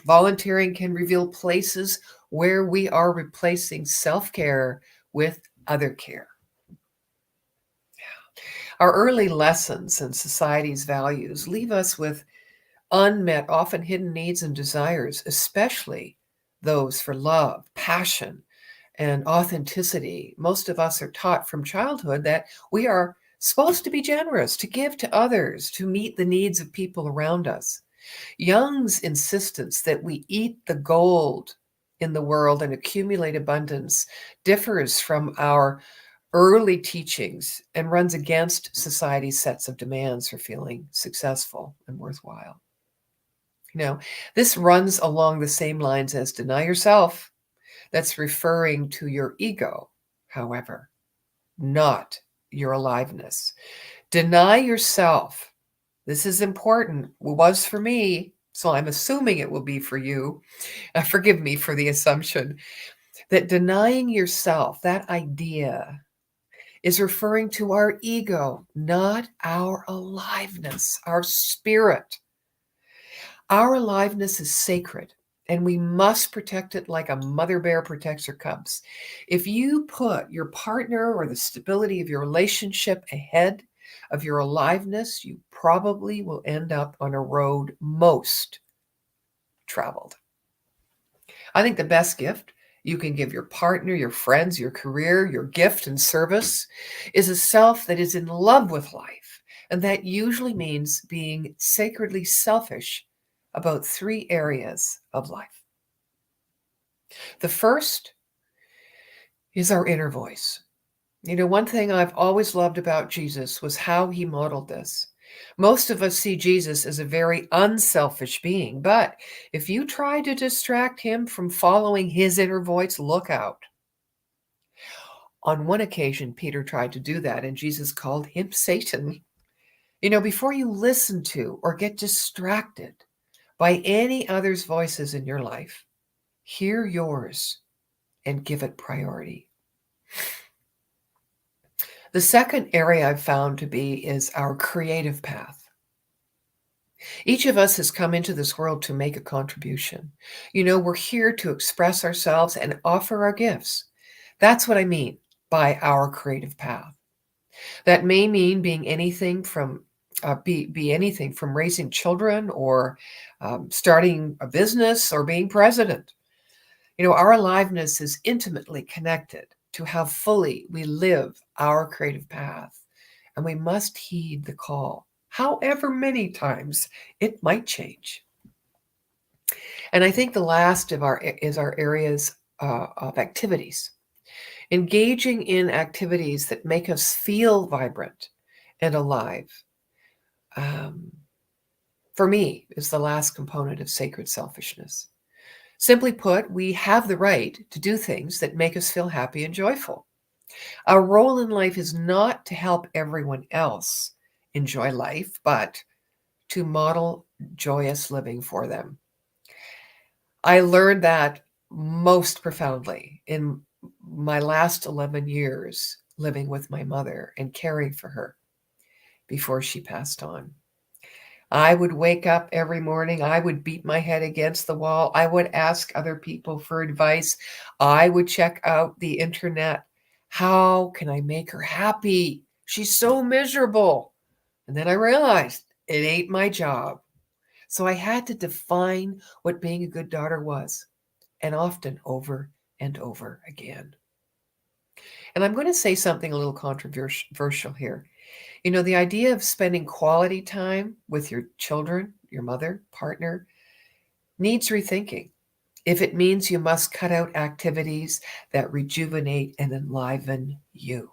Volunteering can reveal places where we are replacing self-care with other care. Our early lessons and society's values leave us with unmet, often hidden needs and desires, especially those for love, passion, and authenticity. Most of us are taught from childhood that we are supposed to be generous, to give to others, to meet the needs of people around us. Jung's insistence that we eat the gold in the world and accumulate abundance differs from our early teachings and runs against society's sets of demands for feeling successful and worthwhile. This runs along the same lines as deny yourself. That's referring to your ego, however, not your aliveness. Deny yourself. This is important. It was for me, so I'm assuming it will be for you. Forgive me for the assumption that denying yourself, that idea, is referring to our ego, not our aliveness, our spirit. Our aliveness is sacred, and we must protect it like a mother bear protects her cubs. If you put your partner or the stability of your relationship ahead of your aliveness, you probably will end up on a road most traveled. I think the best gift you can give your partner, your friends, your career, your gift and service is a self that is in love with life. And that usually means being sacredly selfish about 3 areas of life. The first is our inner voice. One thing I've always loved about Jesus was how he modeled this. Most of us see Jesus as a very unselfish being, but if you try to distract him from following his inner voice, look out. On one occasion, Peter tried to do that, and Jesus called him Satan. Before you listen to or get distracted by any other's voices in your life, hear yours and give it priority. The second area I've found to be is our creative path. Each of us has come into this world to make a contribution. We're here to express ourselves and offer our gifts. That's what I mean by our creative path. That may mean being anything from be anything from raising children or starting a business or being president. Our aliveness is intimately connected to how fully we live our creative path, and we must heed the call, however many times it might change. And I think the last of our is our areas of activities. Engaging in activities that make us feel vibrant and alive, for me, is the last component of sacred selfishness. Simply put, we have the right to do things that make us feel happy and joyful. Our role in life is not to help everyone else enjoy life, but to model joyous living for them. I learned that most profoundly in my last 11 years living with my mother and caring for her before she passed on. I would wake up every morning. I would beat my head against the wall. I would ask other people for advice. I would check out the internet. How can I make her happy? She's so miserable. And then I realized it ain't my job. So I had to define what being a good daughter was, and often over and over again. And I'm going to say something a little controversial here. The idea of spending quality time with your children, your mother, partner, needs rethinking. If it means you must cut out activities that rejuvenate and enliven you.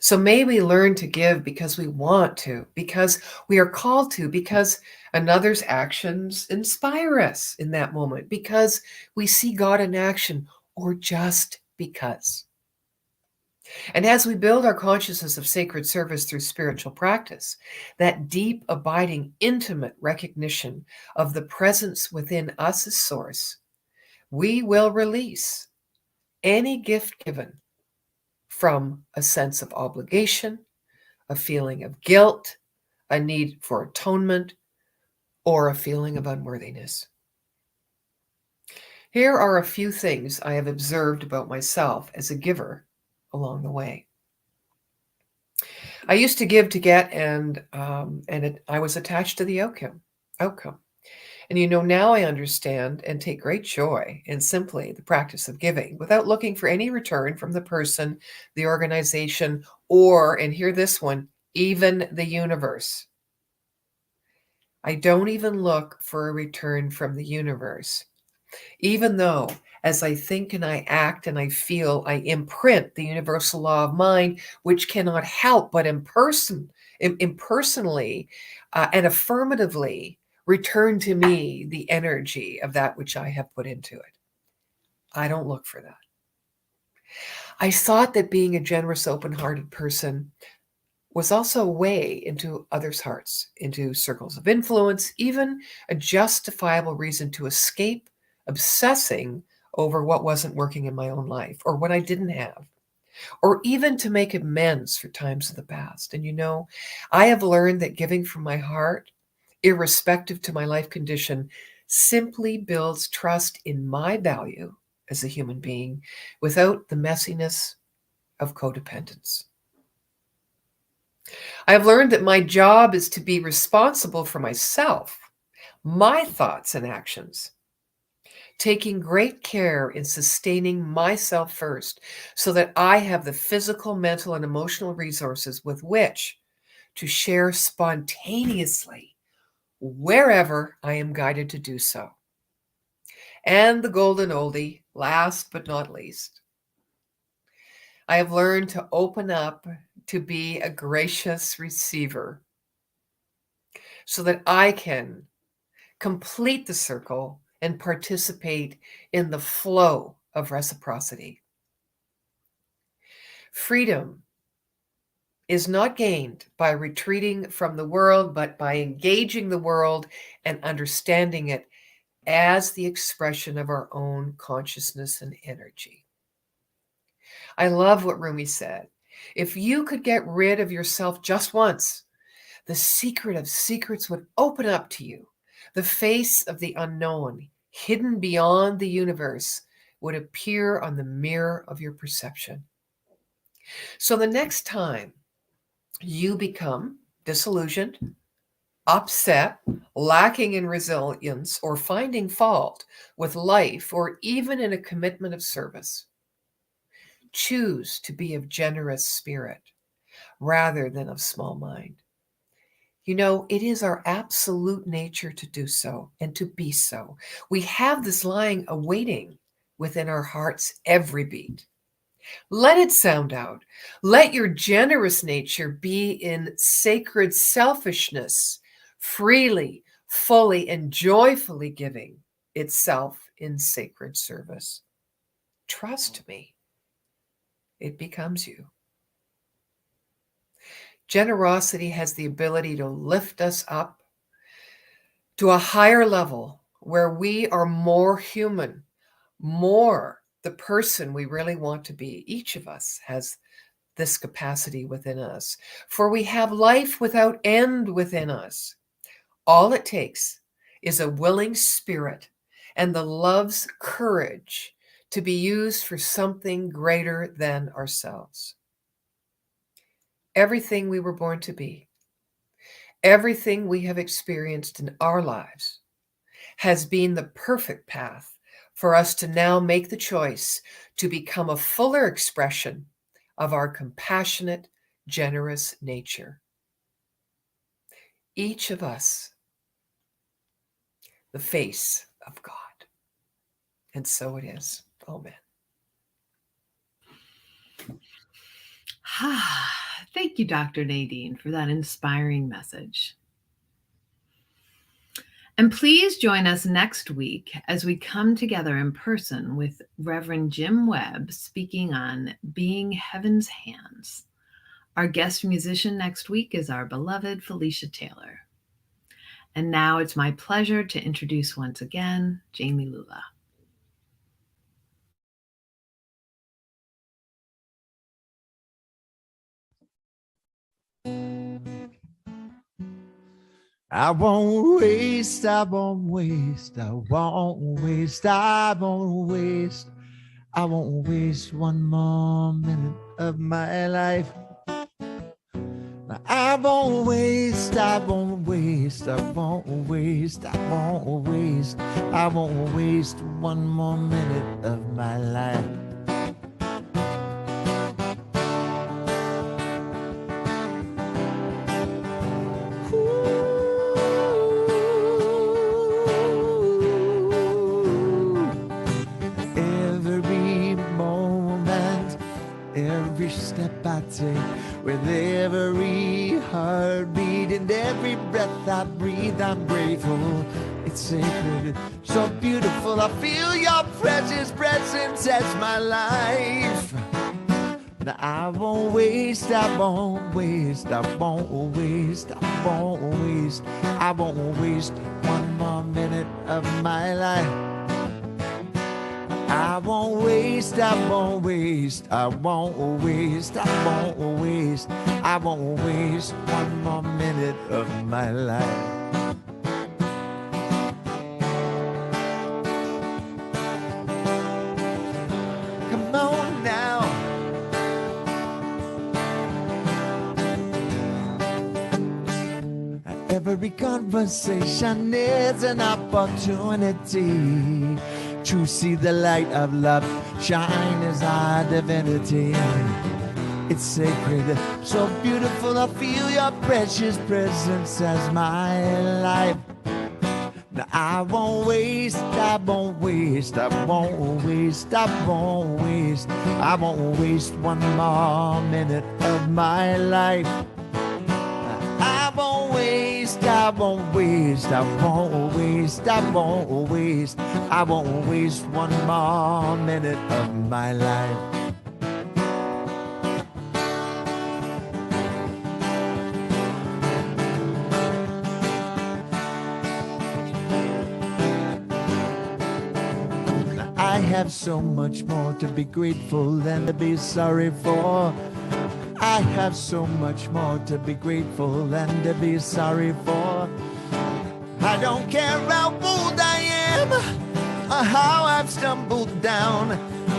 So may we learn to give because we want to, because we are called to, because another's actions inspire us in that moment, because we see God in action, or just because. And as we build our consciousness of sacred service through spiritual practice, that deep, abiding, intimate recognition of the presence within us as source, we will release any gift given from a sense of obligation, a feeling of guilt, a need for atonement, or a feeling of unworthiness. Here are a few things I have observed about myself as a giver along the way. I used to give to get, and I was attached to the outcome. And now I understand and take great joy in simply the practice of giving without looking for any return from the person, the organization, or, and hear this one, even the universe. I don't even look for a return from the universe, even though as I think and I act and I feel, I imprint the universal law of mind, which cannot help but impersonally and affirmatively return to me the energy of that which I have put into it. I don't look for that. I thought that being a generous, open-hearted person was also a way into others' hearts, into circles of influence, even a justifiable reason to escape obsessing over what wasn't working in my own life or what I didn't have, or even to make amends for times of the past. And I have learned that giving from my heart, irrespective to my life condition, simply builds trust in my value as a human being without the messiness of codependence. I've learned that my job is to be responsible for myself, my thoughts and actions, taking great care in sustaining myself first so that I have the physical, mental, and emotional resources with which to share spontaneously wherever I am guided to do so. And the golden oldie, last but not least, I have learned to open up to be a gracious receiver so that I can complete the circle and participate in the flow of reciprocity. Freedom is not gained by retreating from the world, but by engaging the world and understanding it as the expression of our own consciousness and energy. I love what Rumi said. If you could get rid of yourself just once, the secret of secrets would open up to you. The face of the unknown, hidden beyond the universe, would appear on the mirror of your perception. So the next time you become disillusioned, upset, lacking in resilience, or finding fault with life, or even in a commitment of service, choose to be of generous spirit rather than of small mind. You know, it is our absolute nature to do so and to be so. We have this lying awaiting within our hearts every beat. Let it sound out. Let your generous nature be in sacred selfishness, freely, fully, and joyfully giving itself in sacred service. Trust me, it becomes you. Generosity has the ability to lift us up to a higher level where we are more human, more the person we really want to be. Each of us has this capacity within us, for we have life without end within us. All it takes is a willing spirit and the love's courage to be used for something greater than ourselves. Everything we were born to be, everything we have experienced in our lives has been the perfect path for us to now make the choice to become a fuller expression of our compassionate, generous nature. Each of us, the face of God. And so it is. Amen. Thank you, Dr. Nadene, for that inspiring message. And please join us next week as we come together in person with Reverend Jim Webb speaking on being heaven's hands. Our guest musician next week is our beloved Felicia Taylor. And now it's my pleasure to introduce once again Jamie Lula. I won't waste, I won't waste, I won't waste, I won't waste, I won't waste one more minute of my life. I won't waste, I won't waste, I won't waste, I won't waste, I won't waste one more minute of my life. Every moment, every step I take, with every heartbeat and every breath I breathe, I'm grateful. It's sacred, so beautiful. I feel your precious presence as my life. Now I won't waste, I won't waste, I won't waste, I won't waste, I won't waste one more minute of my life. I won't waste, I won't waste, I won't waste, I won't waste, I won't waste one more minute of my life. Come on now. Every conversation is an opportunity to see the light of love shine as our divinity. It's sacred, so beautiful. I feel your precious presence as my life. Now I won't waste, I won't waste, I won't waste, I won't waste, I won't waste one more minute of my life. I won't waste, I won't waste, I won't waste, I won't waste, I won't waste one more minute of my life. I I have so much more to be grateful than to be sorry for. I have so much more to be grateful than to be sorry for. I don't care how old I am or how I've stumbled down.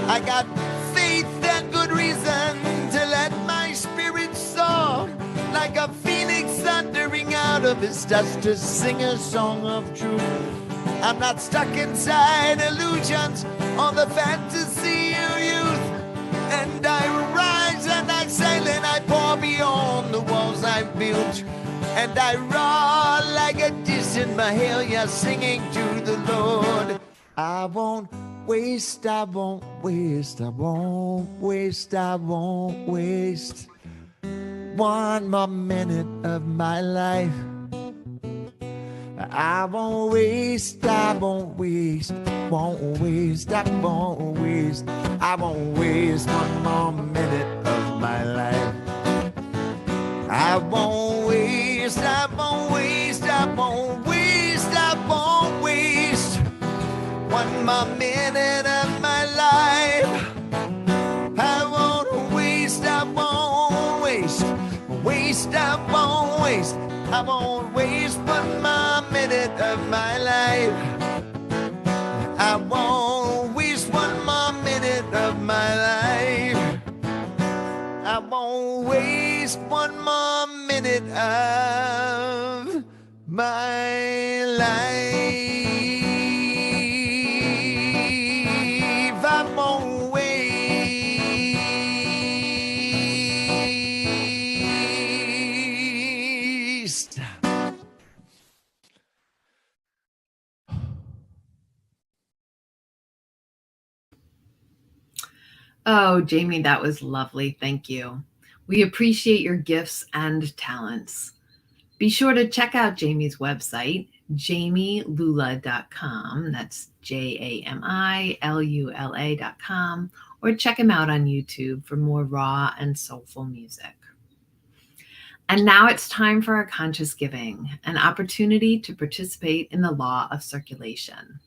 I got faith and good reason to let my spirit soar like a phoenix thundering out of its dust to sing a song of truth. I'm not stuck inside illusions or the fantasy of youth. And I rise and I sail and I pour beyond the walls I've built. And I roar like a distant mahalia singing to the Lord. I won't waste, I won't waste, I won't waste, I won't waste one more minute of my life. I won't waste, I won't waste, won't waste, I won't waste, I won't waste one more minute of my life. I won't waste, I won't waste, I won't waste, I won't waste one more minute of my life. I won't waste, I won't waste, waste, I won't waste, I won't waste one more minute of my life. I won't waste one more minute of my life. I won't waste one more minute of my life. I won't waste. Oh, Jamie, that was lovely. Thank you. We appreciate your gifts and talents. Be sure to check out Jamie's website, jamielula.com. That's JAMILULA.com. Or check him out on YouTube for more raw and soulful music. And now it's time for our conscious giving, an opportunity to participate in the law of circulation.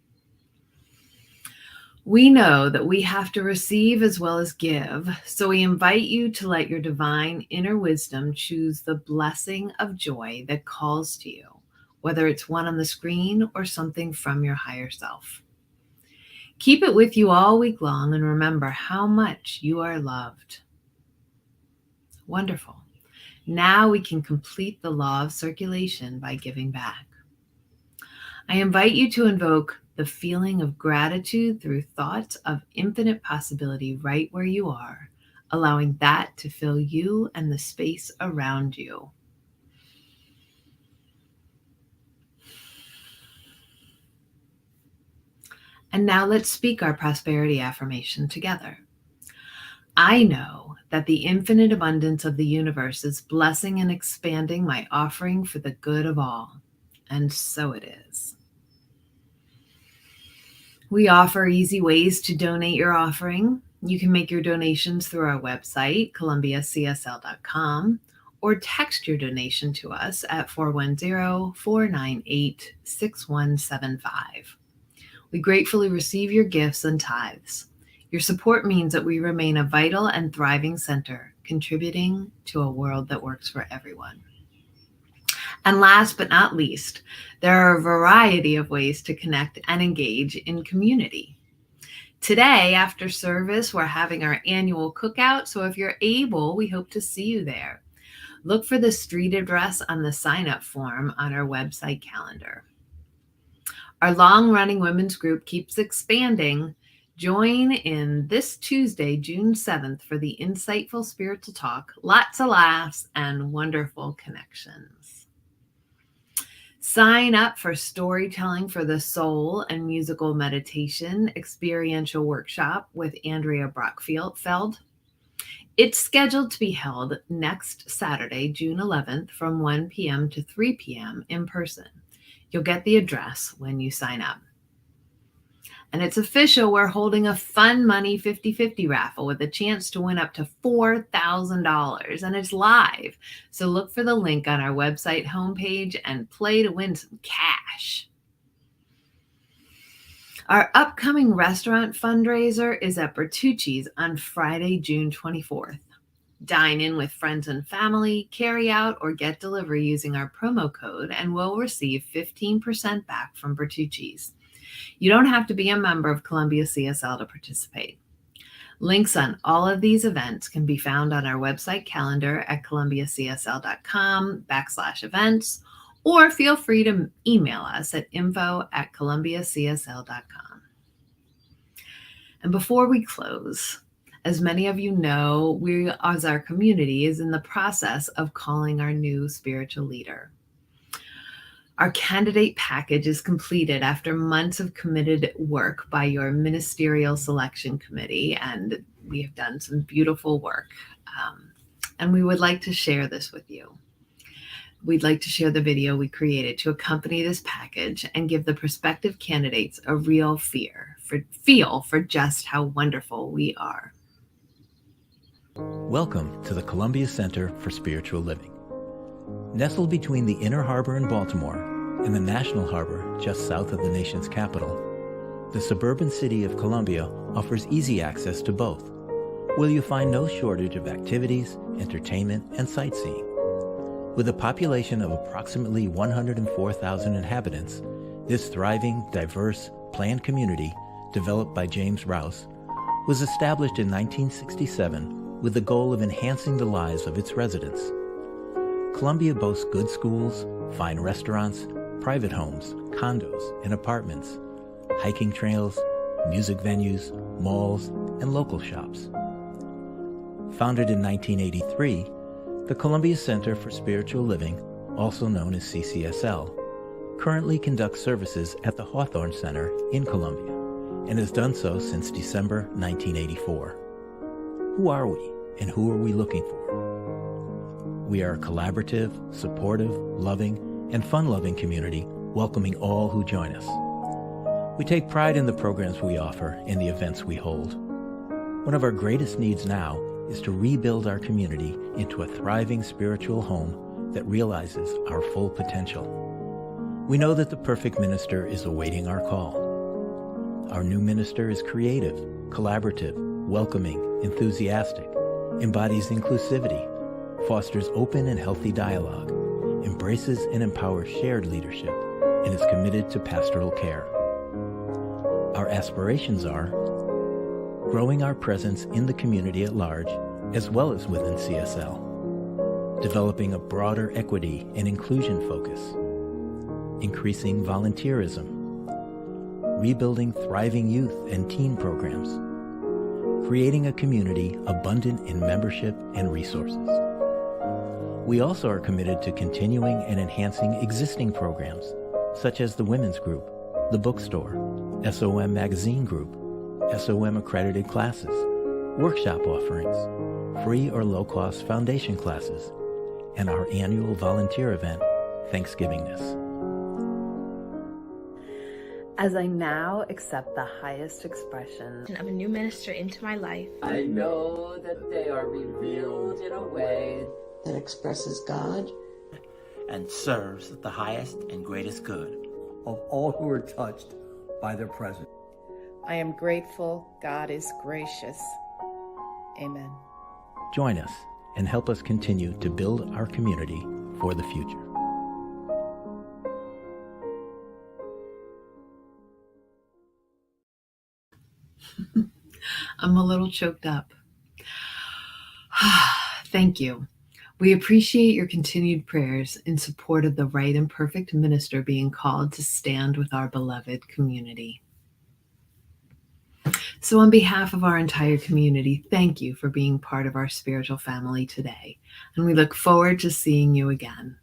We know that we have to receive as well as give, so we invite you to let your divine inner wisdom choose the blessing of joy that calls to you, whether it's one on the screen or something from your higher self. Keep it with you all week long and remember how much you are loved. Wonderful. Now we can complete the law of circulation by giving back. I invite you to invoke the feeling of gratitude through thoughts of infinite possibility right where you are, allowing that to fill you and the space around you. And now let's speak our prosperity affirmation together. I know that the infinite abundance of the universe is blessing and expanding my offering for the good of all. And so it is. We offer easy ways to donate your offering. You can make your donations through our website, columbiacsl.com, or text your donation to us at 410-498-6175. We gratefully receive your gifts and tithes. Your support means that we remain a vital and thriving center, contributing to a world that works for everyone. And last but not least, there are a variety of ways to connect and engage in community. Today, after service, we're having our annual cookout, so if you're able, we hope to see you there. Look for the street address on the sign-up form on our website calendar. Our long-running women's group keeps expanding. Join in this Tuesday, June 7th, for the insightful spiritual talk, lots of laughs, and wonderful connections. Sign up for Storytelling for the Soul and Musical Meditation Experiential Workshop with Andrea Brockfeld. It's scheduled to be held next Saturday, June 11th from 1 p.m. to 3 p.m. in person. You'll get the address when you sign up. And it's official, we're holding a fun money 50-50 raffle with a chance to win up to $4,000, and it's live. So look for the link on our website homepage and play to win some cash. Our upcoming restaurant fundraiser is at Bertucci's on Friday, June 24th. Dine in with friends and family, carry out, or get delivery using our promo code, and we'll receive 15% back from Bertucci's. You don't have to be a member of Columbia CSL to participate. Links on all of these events can be found on our website calendar at columbiacsl.com/events, or feel free to email us at info@columbiacsl.com. And before we close, as many of you know, we, as our community, is in the process of calling our new spiritual leader. Our candidate package is completed after months of committed work by your ministerial selection committee, and we have done some beautiful work. And we would like to share this with you. We'd like to share the video we created to accompany this package and give the prospective candidates a real feel for just how wonderful we are. Welcome to the Columbia Center for Spiritual Living. Nestled between the Inner Harbor in Baltimore and the National Harbor just south of the nation's capital, the suburban city of Columbia offers easy access to both, where you find no shortage of activities, entertainment, and sightseeing. With a population of approximately 104,000 inhabitants, this thriving, diverse, planned community, developed by James Rouse, was established in 1967 with the goal of enhancing the lives of its residents. Columbia boasts good schools, fine restaurants, private homes, condos, and apartments, hiking trails, music venues, malls, and local shops. Founded in 1983, the Columbia Center for Spiritual Living, also known as CCSL, currently conducts services at the Hawthorne Center in Columbia and has done so since December 1984. Who are we, and who are we looking for? We are a collaborative, supportive, loving, and fun-loving community welcoming all who join us. We take pride in the programs we offer and the events we hold. One of our greatest needs now is to rebuild our community into a thriving spiritual home that realizes our full potential. We know that the perfect minister is awaiting our call. Our new minister is creative, collaborative, welcoming, enthusiastic, embodies inclusivity, fosters open and healthy dialogue, embraces and empowers shared leadership, and is committed to pastoral care. Our aspirations are growing our presence in the community at large, as well as within CSL, developing a broader equity and inclusion focus, increasing volunteerism, rebuilding thriving youth and teen programs, creating a community abundant in membership and resources. We also are committed to continuing and enhancing existing programs, such as the Women's Group, the Bookstore, SOM Magazine Group, SOM accredited classes, workshop offerings, free or low-cost foundation classes, and our annual volunteer event, Thanksgivingness. As I now accept the highest expression of a new minister into my life, I know that they are revealed in a way that expresses God and serves the highest and greatest good of all who are touched by their presence. I am grateful God is gracious. Amen. Join us and help us continue to build our community for the future. I'm a little choked up. Thank you. We appreciate your continued prayers in support of the right and perfect minister being called to stand with our beloved community. So on behalf of our entire community, thank you for being part of our spiritual family today, and we look forward to seeing you again.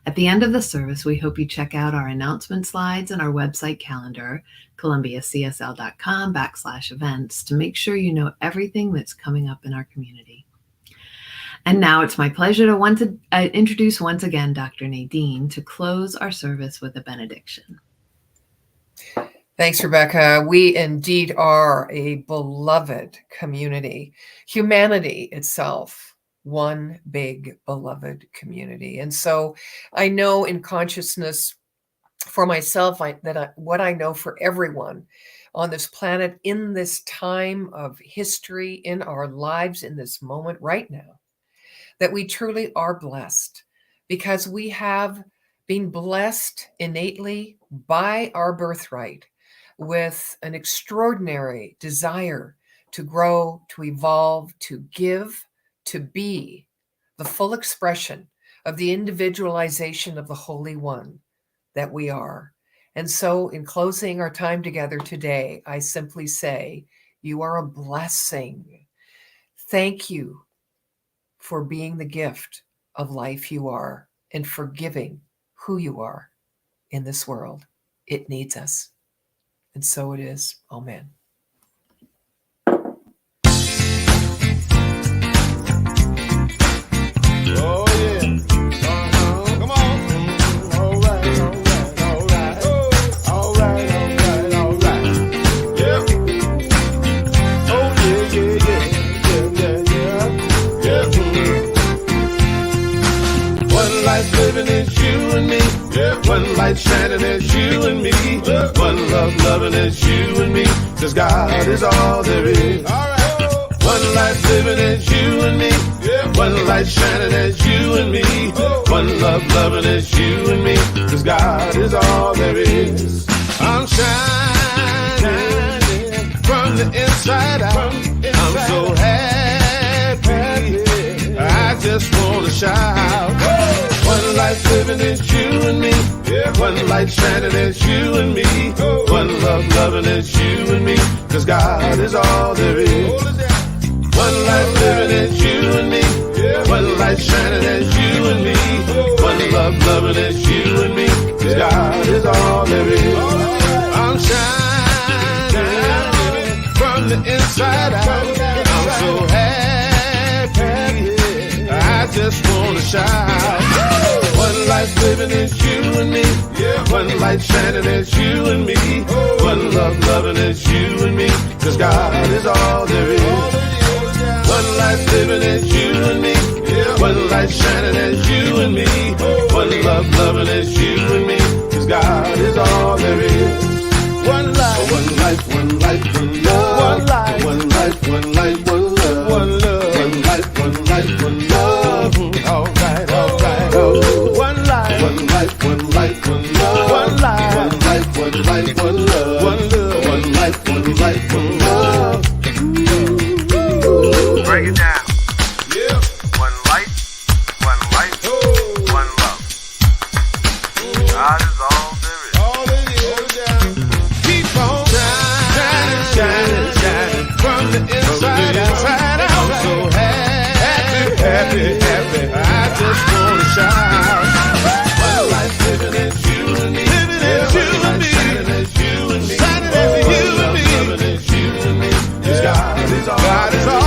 At the end of the service, we hope you check out our announcement slides and our website calendar, columbiacsl.com/events, to make sure you know everything that's coming up in our community. And now it's my pleasure to introduce once again Dr. Nadene to close our service with a benediction. Thanks, Rebecca. We indeed are a beloved community. Humanity itself, one big beloved community. And so I know in consciousness for myself, what I know for everyone on this planet, in this time of history, in our lives, in this moment right now, that we truly are blessed because we have been blessed innately by our birthright with an extraordinary desire to grow, to evolve, to give, to be the full expression of the individualization of the Holy One that we are. And so, in closing our time together today, I simply say, you are a blessing. Thank you for being the gift of life you are and for giving who you are in this world. It needs us. And so it is. Amen. Oh, yeah. Come on. All right. All right. Yeah. Oh, yeah. One life living is you and me. Yeah. One light shining is you and me. Yeah. One love loving is you and me. 'Cause God is all there is. All right. One life living is you and me. Yeah. One light shining as you and me. Oh. One love loving as you and me. 'Cause God is all there is. I'm shining from the inside out. I'm so happy. I just want to shout. Whoa. One life living is you and me. Yeah. One light shining as you and me. Oh. One love loving as you and me. 'Cause God is all there is. One life living as you and me. Yeah. One light shining as you and me. One love loving as you and me. 'Cause God is all there is. I'm shining from the inside out. I'm so happy. I just want to shout. One life living is you and me. Yeah. One light shining as you and me. One love loving as you and me. 'Cause God is all there is. One life living as you and me. Yeah. One light shining as you and me. One love loving as you and me. 'Cause God is all there is. One life, one life, one life, one love. One life, one life, one life, one love. One love, one life, one life, one love. All right. Oh. One life, one life, one life, one love. One life, one life, one life, one love. One love, one life, one life, one love. Break it down. Yeah. One light, one life, one love. God is all there is. All there is. Keep on shining from the inside out. I'm so happy. I just want to shout. One life living as you and me. Living as you and me. Shining as you and me. Shining as you and me. Loving as you and me. 'Cause God is all. God is all.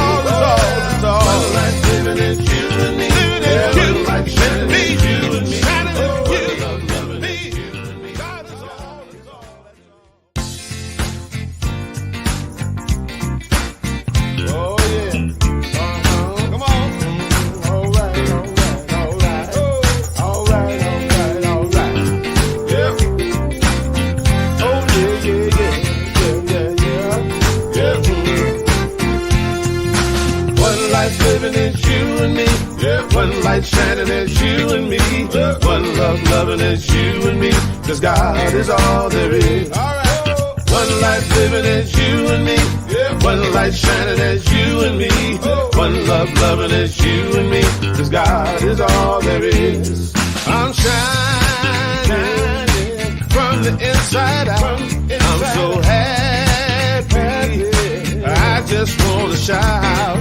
One life living as you and me. Living as you and me. You and me. Shining as you and me. God is all. Oh yeah. Come on. All right. Yeah. Oh yeah. One life living as you and me. Yeah. One light shining as you and me. Yeah. One love loving as you and me. 'Cause God is all there is. All right. One life living as you and me. Yeah. One light shining as you and me. One love loving as you and me. 'Cause God is all there is. I'm shining from the inside out. I'm so happy. I just want to shout.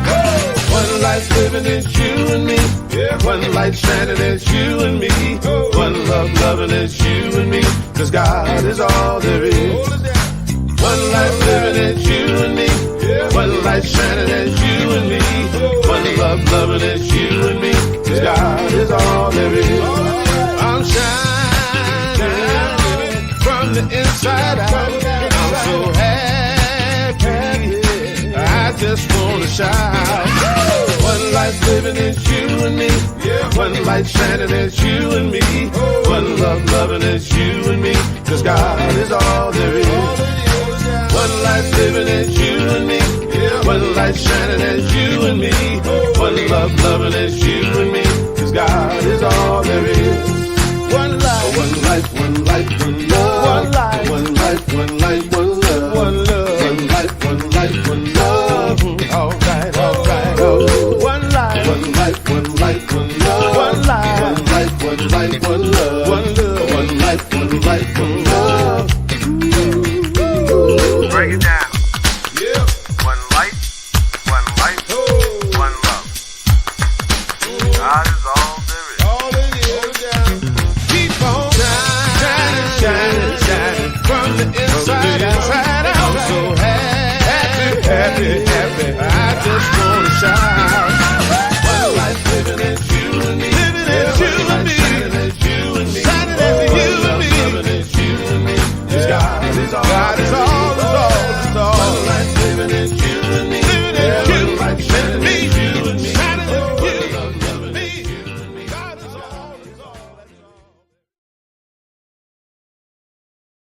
One life living as you and me. Yeah. One light shining as you and me. One love loving as you and me. 'Cause God is all there is. One life living as you and me. Yeah. One light shining as you and me. One love loving as you and me. 'Cause God is all there is. I'm shining from the inside out. I'm so happy. I just want to shout. One life living is you and me. Yeah. One light shining as you and me. One love loving as you and me. Cause God is all there is. One life living as you and me. One light shining as you and me. One love loving as you and me. Cause God is all there is. One life, one life, one life, one love. One life, one life, one life, one love. One love, one life, one life, one love. All right, all right, oh. One life, one life, one life, one love. One life, one life, one life, one love. One love, one life, one life, one love. Break it down. Yeah. One light, one life, one love. God is all there is. All there is. Keep on shining, shining, shining from the inside outside out. I'm so happy, happy, happy. I just wanna shout. One life living as you and me, living as you and me, shining as you and me, shining as you and me, loving as you and me. God is all.